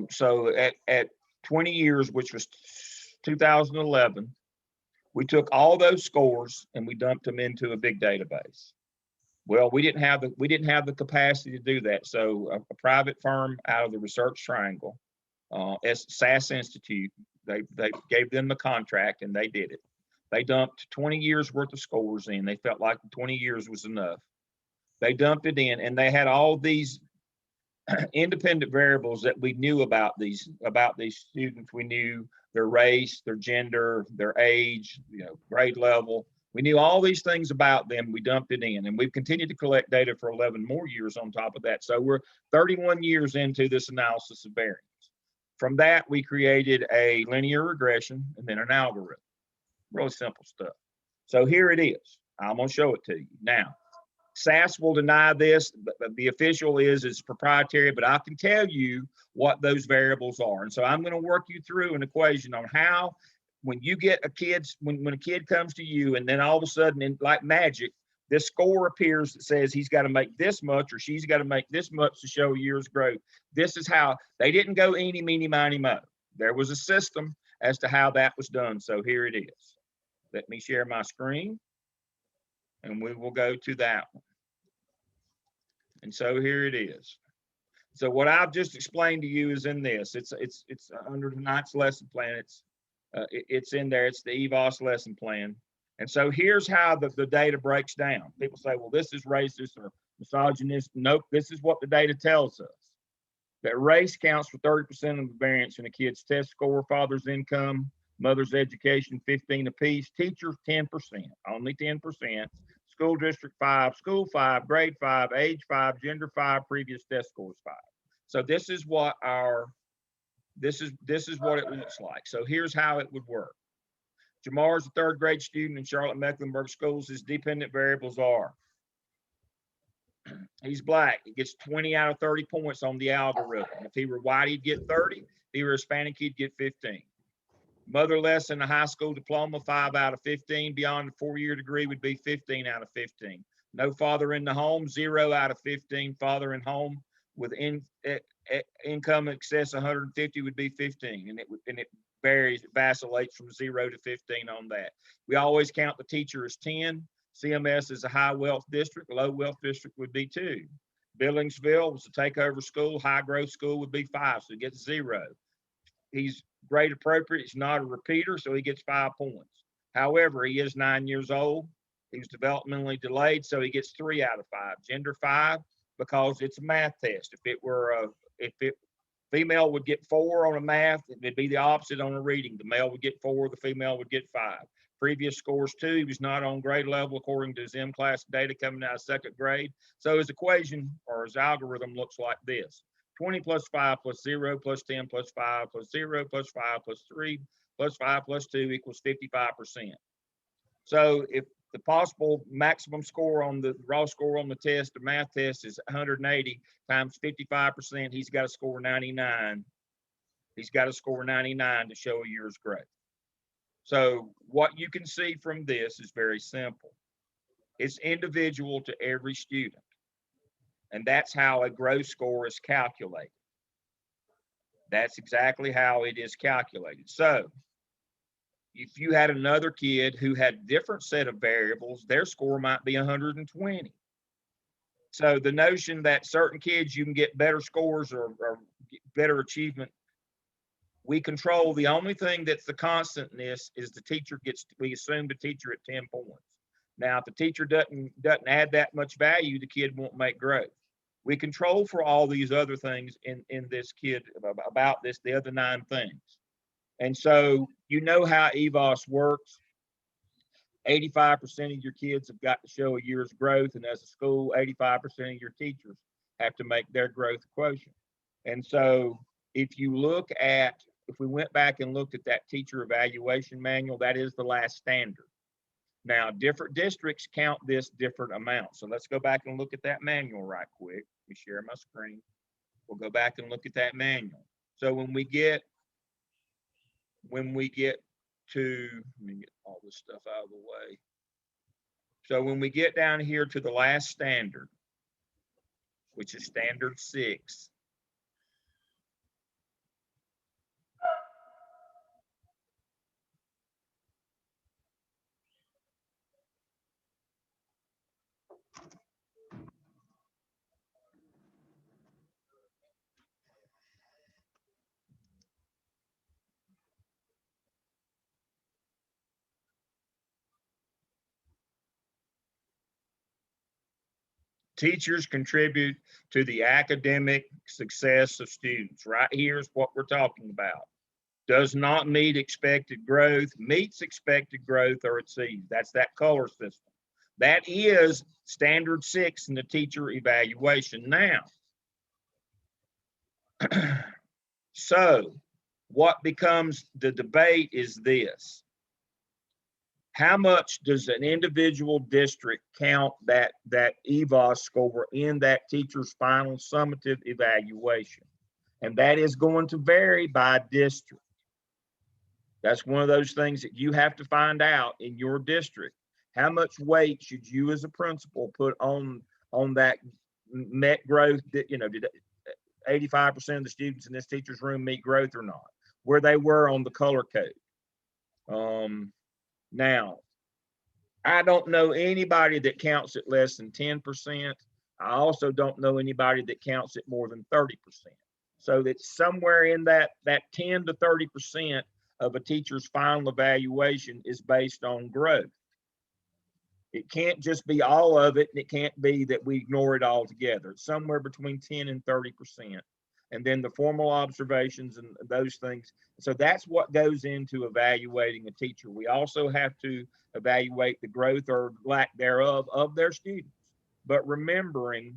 So at 20 years, which was 2011, we took all those scores and we dumped them into a big database. Well, we didn't have the capacity to do that. So a private firm out of the Research Triangle, SAS Institute, they gave them the contract and they did it. They dumped 20 years worth of scores in. They felt like 20 years was enough. They dumped it in, and they had all these independent variables that we knew about these students. We knew their race, their gender, their age, grade level. We knew all these things about them. We dumped it in, and we've continued to collect data for 11 more years on top of that. So we're 31 years into this analysis of variance. From that, we created a linear regression and then an algorithm. Really simple stuff. So here it is. I'm going to show it to you. Now, SAS will deny this, but the official is proprietary, but I can tell you what those variables are. And so I'm going to work you through an equation on how, when you get when a kid comes to you, and then all of a sudden, like magic, this score appears that says he's got to make this much or she's got to make this much to show a year's growth. This is how they didn't go eeny, meeny, miny, mo. There was a system as to how that was done. So here it is. Let me share my screen and we will go to that one. And so here it is. So what I've just explained to you is in this. It's under tonight's lesson plan. It's in there. It's the EVOS lesson plan. And so here's how the data breaks down. People say, well, this is racist or misogynist. Nope, this is what the data tells us. That race counts for 30% of the variance in a kid's test score, father's income, mother's education, 15 apiece, teachers 10%, only 10%, school district 5, school 5, grade 5, age 5, gender 5, previous test scores 5. So this is what this is what it looks like. So here's how it would work. Jamar is a third grade student in Charlotte Mecklenburg schools. His dependent variables are, he's black. He gets 20 out of 30 points on the algorithm. If he were white, he'd get 30. If he were Hispanic, he'd get 15. Motherless and a high school diploma, 5 out of 15. Beyond a 4-year degree would be 15 out of 15. No father in the home, 0 out of 15. Father in home with income excess 150 would be 15, and it varies, it vacillates from 0 to 15 on that. We always count the teacher as 10. CMS is a high wealth district, low wealth district would be 2. Billingsville was a takeover school, high growth school would be 5, so he gets 0. He's grade appropriate, he's not a repeater, so he gets 5 points. However, he is 9 years old, he's developmentally delayed, so he gets 3 out of 5. Gender 5, because it's a math test. Female would get 4 on a math, it'd be the opposite on a reading. The male would get 4, the female would get 5. Previous scores 2, he was not on grade level according to his M-class data coming out of 2nd grade. So his equation or his algorithm looks like this. 20 plus 5 plus 0 plus 10 plus 5 plus 0 plus 5 plus 3 plus 5 plus 2 equals 55%. So if the possible maximum score on the raw score on the test, the math test is 180 times 55%, he's got to score 99. He's got to score 99 to show a year's growth. So what you can see from this is very simple. It's individual to every student. And that's how a growth score is calculated. That's exactly how it is calculated. So if you had another kid who had a different set of variables, their score might be 120. So the notion that certain kids you can get better scores or better achievement, we control. The only thing that's the constant in this is the teacher gets, we assume the teacher at 10 points. Now, if the teacher doesn't add that much value, the kid won't make growth. We control for all these other things in this kid about this, the other 9 things. And so you know how EVOS works. 85% of your kids have got to show a year's growth, and as a school, 85% of your teachers have to make their growth quotient. And so if we went back and looked at that teacher evaluation manual, that is the last standard. Now, different districts count this different amounts. So let's go back and look at that manual right quick. Let me share my screen. We'll go back and look at that manual. So when we get to, let me get all this stuff out of the way. So when we get down here to the last standard, which is standard 6, teachers contribute to the academic success of students. Right here is what we're talking about. Does not meet expected growth, meets expected growth, or exceeds. That's that color system. That is standard 6 in the teacher evaluation. Now, so what becomes the debate is this. How much does an individual district count that EVOS score in that teacher's final summative evaluation? And that is going to vary by district. That's one of those things that you have to find out in your district. How much weight should you as a principal put on that met growth? That, you know, did 85% of the students in this teacher's room meet growth or not? Where they were on the color code. Now, I don't know anybody that counts at less than 10%. I also don't know anybody that counts it more than 30%. So that's somewhere in that 10 to 30% of a teacher's final evaluation is based on growth. It can't just be all of it, and it can't be that we ignore it altogether. It's somewhere between 10 and 30%. And then the formal observations and those things. So that's what goes into evaluating a teacher. We also have to evaluate the growth or lack thereof of their students. But remembering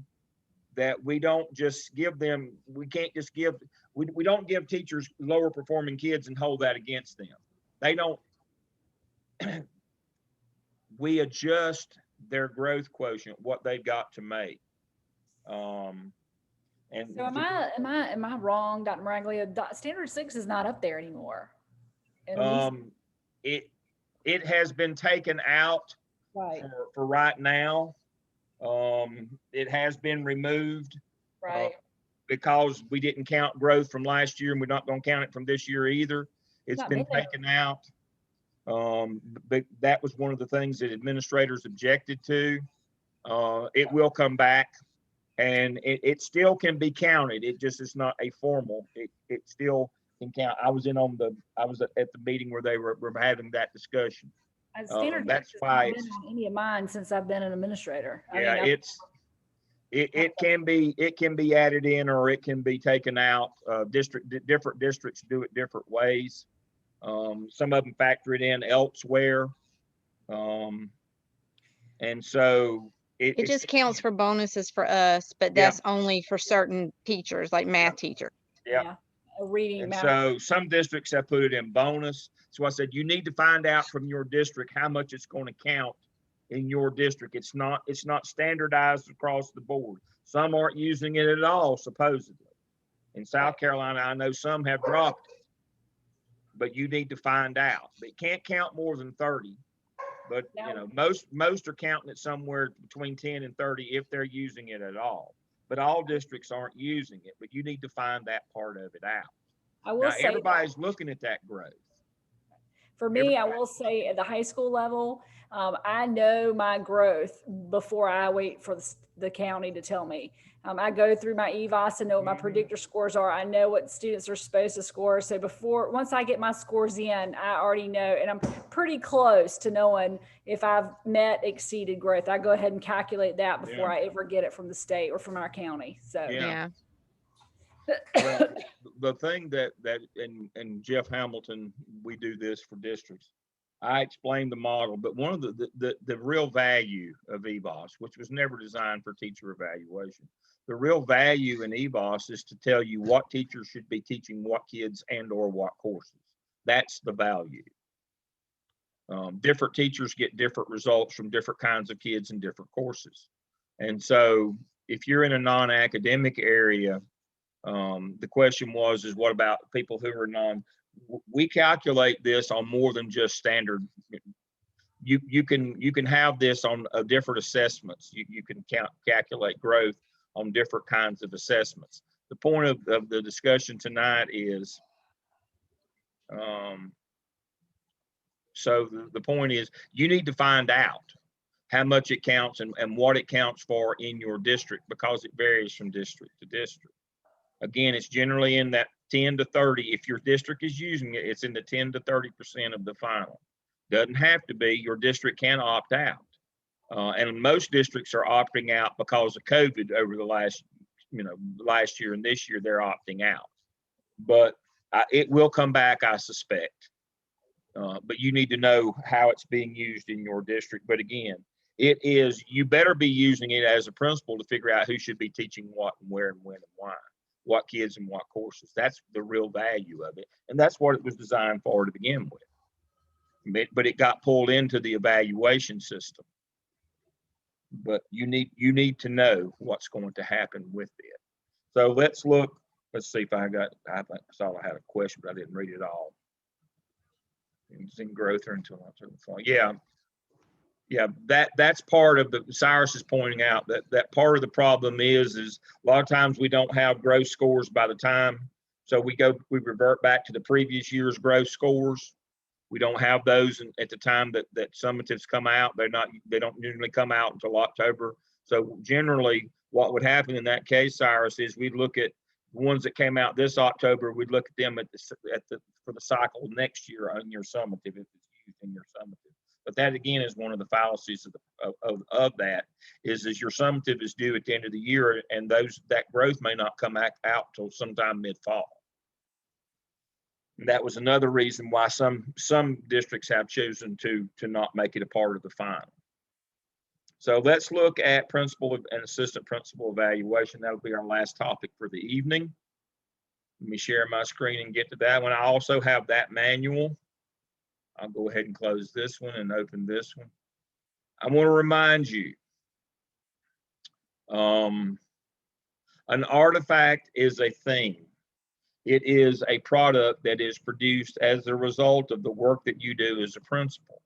that we don't just give them, we can't just give, we don't give teachers lower performing kids and hold that against them. They don't, we adjust their growth quotient, what they've got to make. And So am I wrong, Dr. Maraglia? Standard 6 is not up there anymore. It has been taken out right. for right now. It has been removed because we didn't count growth from last year, and we're not going to count it from this year either. It's been taken out. But that was one of the things that administrators objected to. It will come back, and it still can be counted. It just is not a formal. It still can count. I was at the meeting where they were having that discussion. Standard that's why it's been on any of mine since I've been an administrator. Yeah, it can be added in, or it can be taken out. Different districts do it different ways. Some of them factor it in elsewhere. And so it just counts for bonuses for us, but that's only for certain teachers, like math teachers. Yeah. Reading, and math. So some districts have put it in bonus. So I said, you need to find out from your district how much it's going to count in your district. It's not standardized across the board. Some aren't using it at all, supposedly. In South Carolina, I know some have dropped it, but you need to find out. They can't count more than 30, but most are counting it somewhere between 10 and 30 if they're using it at all. But all districts aren't using it, but you need to find that part of it out. I will say everybody's looking at that growth. For me, I will say at the high school level, I know my growth before I wait for the county to tell me. I go through my EVOS and know what my predictor scores are. I know what students are supposed to score. So once I get my scores in, I already know, and I'm pretty close to knowing if I've exceeded growth. I go ahead and calculate that before I ever get it from the state or from our county. So yeah. Well, the thing that and Jeff Hamilton, we do this for districts. I explained the model, but one of the real value of EVOS, which was never designed for teacher evaluation, the real value in EVOS is to tell you what teachers should be teaching what kids and or what courses. That's the value. Different teachers get different results from different kinds of kids in different courses. And so if you're in a non-academic area, the question was, what about people who are we calculate this on more than just standard. You can have this on different assessments. You can calculate growth on different kinds of assessments. The point of the discussion tonight is, so the point is, you need to find out how much it counts and what it counts for in your district, because it varies from district to district. Again, it's generally in that 10 to 30. If your district is using it, it's in the 10 to 30% of the final. Doesn't have to be. Your district can opt out. And most districts are opting out because of COVID over the last year and this year, they're opting out. But it will come back, I suspect. But you need to know how it's being used in your district. But again, you better be using it as a principal to figure out who should be teaching what and where and when and why, what kids and what courses. That's the real value of it. And that's what it was designed for to begin with. But it got pulled into the evaluation system. But you need to know what's going to happen with it. So let's see if I saw I had a question, but I didn't read it all. It's in growth or until that's part of Cyrus is pointing out that part of the problem is a lot of times we don't have growth scores by the time, so we revert back to the previous year's growth scores. We don't have those at the time that summatives come out. They don't usually come out until October. So generally what would happen in that case, Cyrus, is we'd look at the ones that came out this October, we'd look at them for the cycle next year on your summative, if it's used in your summative. But that again is one of the fallacies of that is your summative is due at the end of the year, and that growth may not come out till sometime mid-fall. That was another reason why some districts have chosen to not make it a part of the final. So let's look at principal and assistant principal evaluation. That'll be our last topic for the evening. Let me share my screen and get to that one. I also have that manual. I'll go ahead and close this one and open this one. I want to remind you, an artifact is a thing. It is a product that is produced as a result of the work that you do as a principal.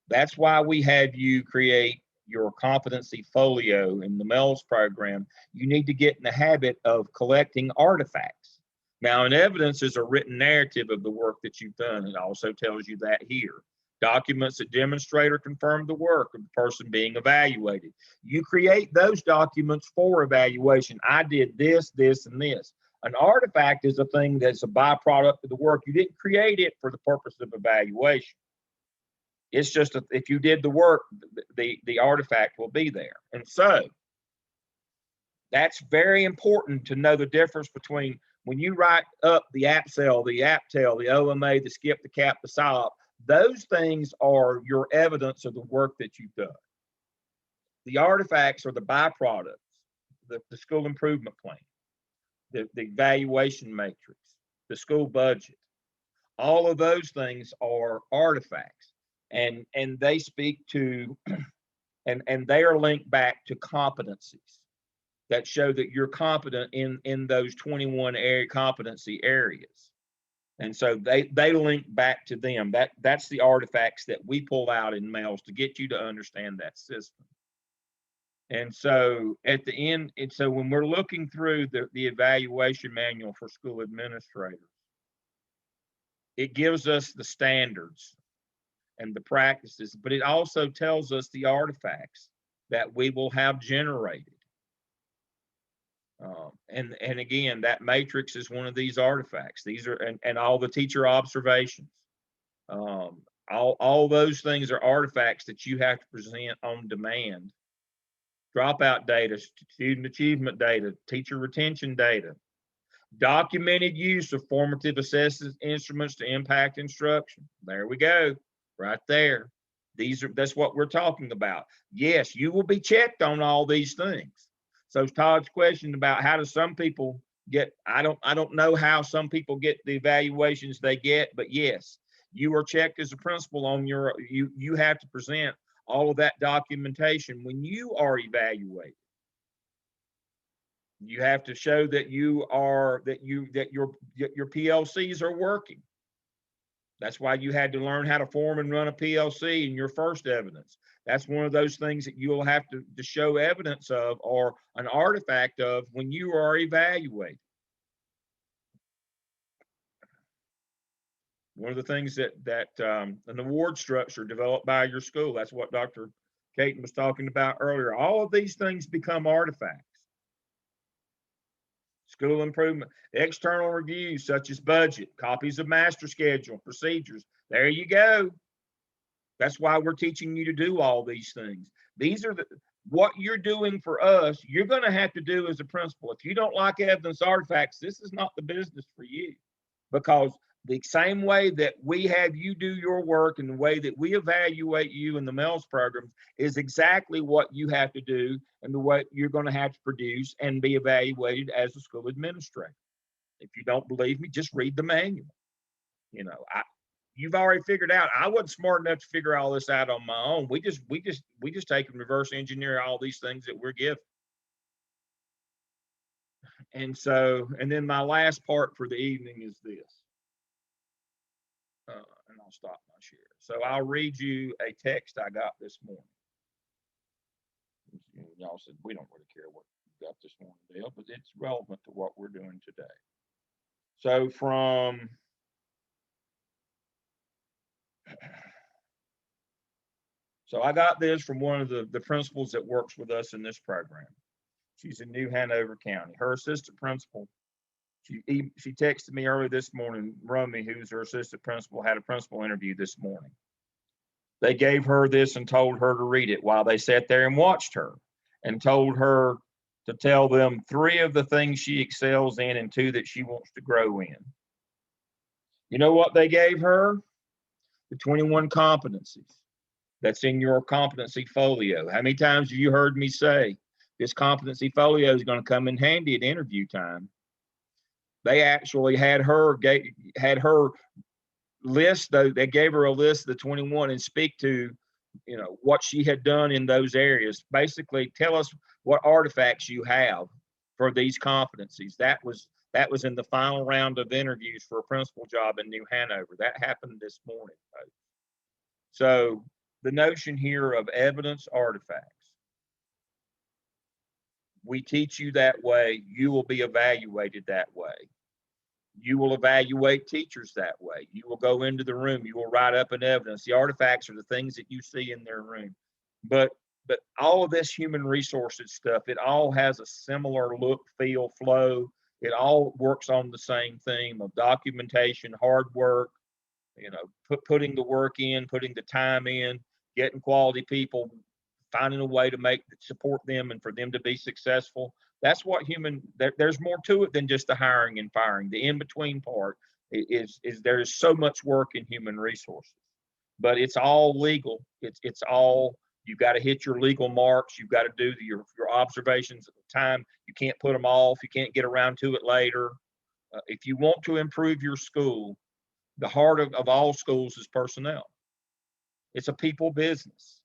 That's why we have you create your competency folio in the Mels program. You need to get in the habit of collecting artifacts. Now, an evidence is a written narrative of the work that you've done. It also tells you that here. Documents that demonstrate or confirm the work of the person being evaluated. You create those documents for evaluation. I did this, this, and this. An artifact is a thing that's a byproduct of the work. You didn't create it for the purpose of evaluation. It's just if you did the work, the artifact will be there. And so that's very important to know the difference between when you write up the APSEL, the APTEL, the OMA, the SCIP, the CAP, the SIOP, those things are your evidence of the work that you've done. The artifacts are the byproducts, the school improvement plan, the evaluation matrix, the school budget. All of those things are artifacts, and they speak to, and they are linked back to competencies that show that you're competent in those 21 competency areas. And so they link back to them. That's the artifacts that we pull out in Mels to get you to understand that system. And so at the end, and so when we're looking through the evaluation manual for school administrators, it gives us the standards and the practices, but it also tells us the artifacts that we will have generated. And again, that matrix is one of these artifacts. These are, and all the teacher observations. All those things are artifacts that you have to present on demand. Dropout data, student achievement data, teacher retention data, documented use of formative assessment instruments to impact instruction. There we go, right there. That's what we're talking about. Yes, you will be checked on all these things. So Todd's question about how do some people get, I don't know how some people get the evaluations they get, but yes, you are checked as a principal on you have to present all of that documentation when you are evaluated. You have to show that your PLCs are working. That's why you had to learn how to form and run a PLC in your first evidence. That's one of those things that you'll have to show evidence of or an artifact of when you are evaluated. One of the things that an award structure developed by your school, that's what Dr. Caton was talking about earlier. All of these things become artifacts. School improvement, external reviews such as budget, copies of master schedule, procedures. There you go. That's why we're teaching you to do all these things. These are what you're doing for us, you're going to have to do as a principal. If you don't like evidence artifacts, this is not the business for you, because the same way that we have you do your work and the way that we evaluate you in the Mels program is exactly what you have to do and the way you're going to have to produce and be evaluated as a school administrator. If you don't believe me, just read the manual. You know, you've already figured out. I wasn't smart enough to figure all this out on my own. We just take and reverse engineer all these things that we're given. And so, and then my last part for the evening is this. And I'll stop my share. So I'll read you a text I got this morning. Y'all said we don't really care what you got this morning, Dale, but it's relevant to what we're doing today. So I got this from one of the principals that works with us in this program. She's in New Hanover County. Her assistant principal, she texted me early this morning. Romy, who's her assistant principal, had a principal interview this morning. They gave her this and told her to read it while they sat there and watched her, and told her to tell them 3 of the things she excels in and 2 that she wants to grow in. You know what they gave her? The 21 competencies that's in your competency folio. How many times have you heard me say this competency folio is going to come in handy at interview time? They actually had her list, though. They gave her a list of the 21 and speak to, what she had done in those areas. Basically, tell us what artifacts you have for these competencies. That was in the final round of interviews for a principal job in New Hanover. That happened this morning, folks. So the notion here of evidence artifacts, we teach you that way. You will be evaluated that way. You will evaluate teachers that way. You will go into the room. You will write up an evidence. The artifacts are the things that you see in their room. But all of this human resources stuff, it all has a similar look, feel, flow. It all works on the same theme of documentation, hard work, putting the work in, putting the time in, getting quality people, finding a way to support them and for them to be successful. That's what there's more to it than just the hiring and firing. The in-between part is there's so much work in human resources, but it's all legal. It's all, you got to hit your legal marks. You've got to do your observations at the time. You can't put them off. You can't get around to it later. If you want to improve your school, the heart of all schools is personnel. It's a people business.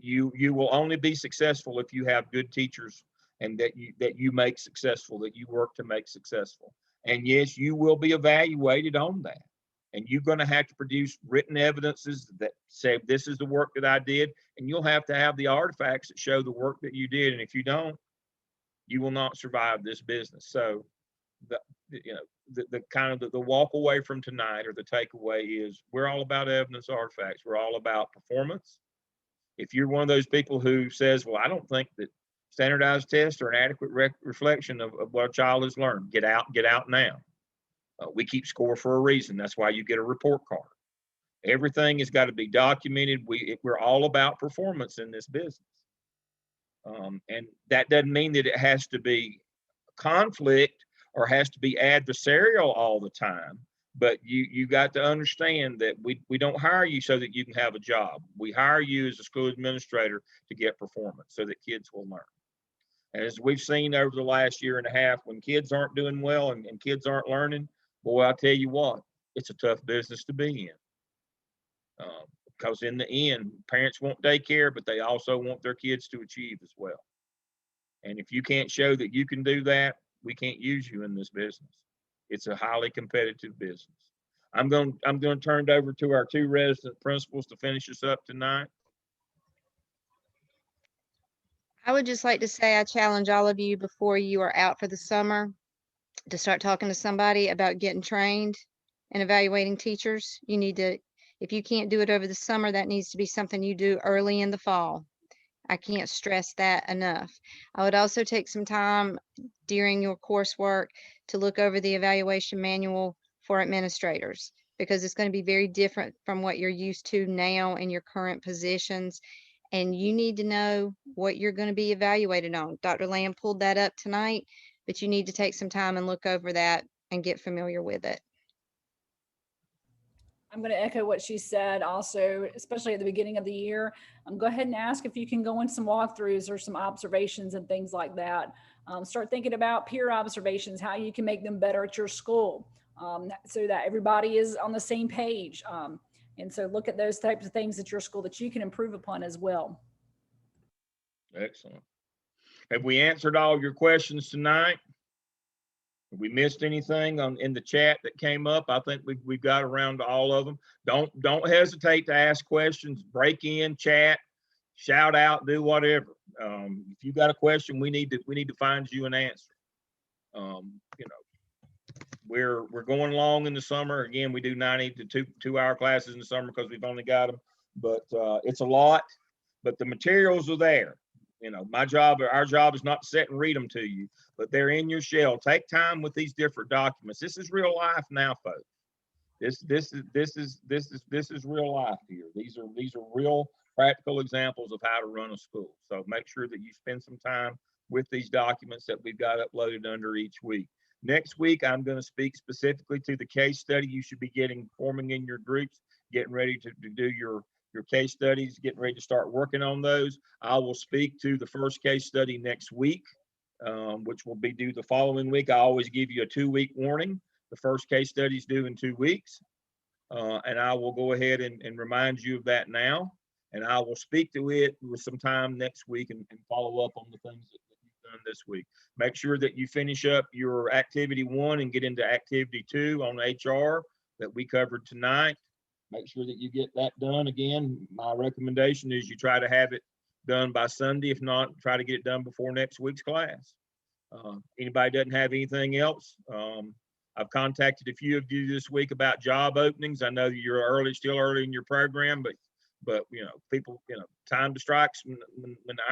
You will only be successful if you have good teachers, and that you make successful, that you work to make successful. And yes, you will be evaluated on that. And you're going to have to produce written evidences that say, this is the work that I did. And you'll have to have the artifacts that show the work that you did. And if you don't, you will not survive this business. So the kind of the walk away from tonight, or the takeaway, is we're all about evidence artifacts. We're all about performance. If you're one of those people who says, well, I don't think that standardized tests are an adequate reflection of what a child has learned, get out now. We keep score for a reason. That's why you get a report card. Everything has got to be documented. We're all about performance in this business. And that doesn't mean that it has to be conflict or has to be adversarial all the time. But you got to understand that we don't hire you so that you can have a job. We hire you as a school administrator to get performance so that kids will learn. And as we've seen over the last year and a half, when kids aren't doing well and kids aren't learning, boy, I'll tell you what, it's a tough business to be in. Because in the end, parents want daycare, but they also want their kids to achieve as well. And if you can't show that you can do that, we can't use you in this business. It's a highly competitive business. I'm going to turn it over to our 2 resident principals to finish us up tonight. I would just like to say I challenge all of you, before you are out for the summer, to start talking to somebody about getting trained and evaluating teachers. You need to, if you can't do it over the summer, that needs to be something you do early in the fall. I can't stress that enough. I would also take some time during your coursework to look over the evaluation manual for administrators, because it's going to be very different from what you're used to now in your current positions. And you need to know what you're going to be evaluated on. Dr. Lamb pulled that up tonight, but you need to take some time and look over that and get familiar with it. I'm going to echo what she said also, especially at the beginning of the year. Go ahead and ask if you can go in some walkthroughs or some observations and things like that. Start thinking about peer observations, how you can make them better at your school, so that everybody is on the same page. And so look at those types of things at your school that you can improve upon as well. Excellent. Have we answered all your questions tonight? Have we missed anything in the chat that came up? I think we've got around to all of them. Don't hesitate to ask questions. Break in, chat, shout out, do whatever. If you got a question, we need to find you an answer. We're going along in the summer. Again, we do 90 to 2-hour classes in the summer because we've only got them. But it's a lot. But the materials are there. you know, our job is not to sit and read them to you, but they're in your shell. Take time with these different documents. This is real life now, folks. This is real life here. These are real practical examples of how to run a school. So make sure that you spend some time with these documents that we've got uploaded under each week. Next week, I'm going to speak specifically to the case study you should be forming in your groups, getting ready to do your case studies, getting ready to start working on those. I will speak to the first case study next week, which will be due the following week. I always give you a 2-week warning. The first case study is due in 2 weeks. And I will go ahead and remind you of that now. And I will speak to it with some time next week and follow up on the things that you've done this week. Make sure that you finish up your activity 1 and get into activity 2 on HR that we covered tonight. Make sure that you get that done. Again, my recommendation is you try to have it done by Sunday. If not, try to get it done before next week's class. Anybody doesn't have anything else? I've contacted a few of you this week about job openings. I know you're still early in your program, but you know, people, you know, time to strike when the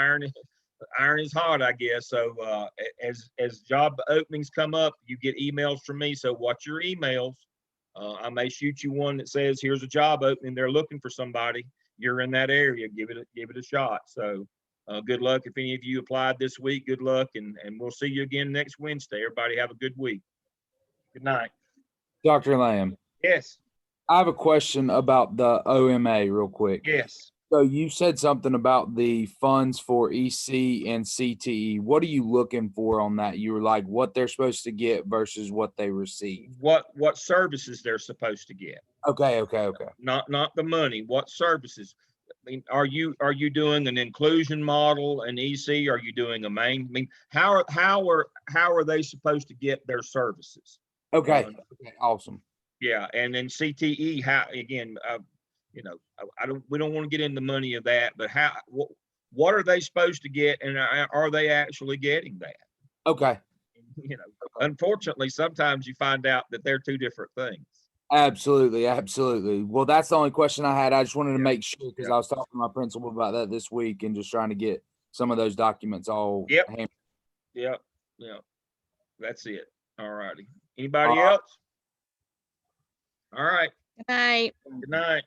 iron is hot, I guess. So as job openings come up, you get emails from me. So watch your emails. I may shoot you one that says, here's a job opening. They're looking for somebody. You're in that area. Give it a shot. So good luck. If any of you applied this week, good luck. And we'll see you again next Wednesday. Everybody have a good week. Good night. Dr. Lamb, Yes. I have a question about the OMA real quick. Yes. So you said something about the funds for EC and CTE. What are you looking for on that? You were like what they're supposed to get versus what they receive. What services they're supposed to get. Okay. Not the money. What services? I mean, are you doing an inclusion model, an EC? Are you doing a main? I mean, how are they supposed to get their services? Okay. Awesome. Yeah, and then CTE. How again? You know, we don't want to get into the money of that, but what are they supposed to get, and are they actually getting that? Okay. You know, unfortunately, sometimes you find out that they're two different things. Absolutely. Well, that's the only question I had. I just wanted to make sure because I was talking to my principal about that this week and just trying to get some of those documents all. Yep. That's it. All righty. Anybody else? All right. Good night. Good night.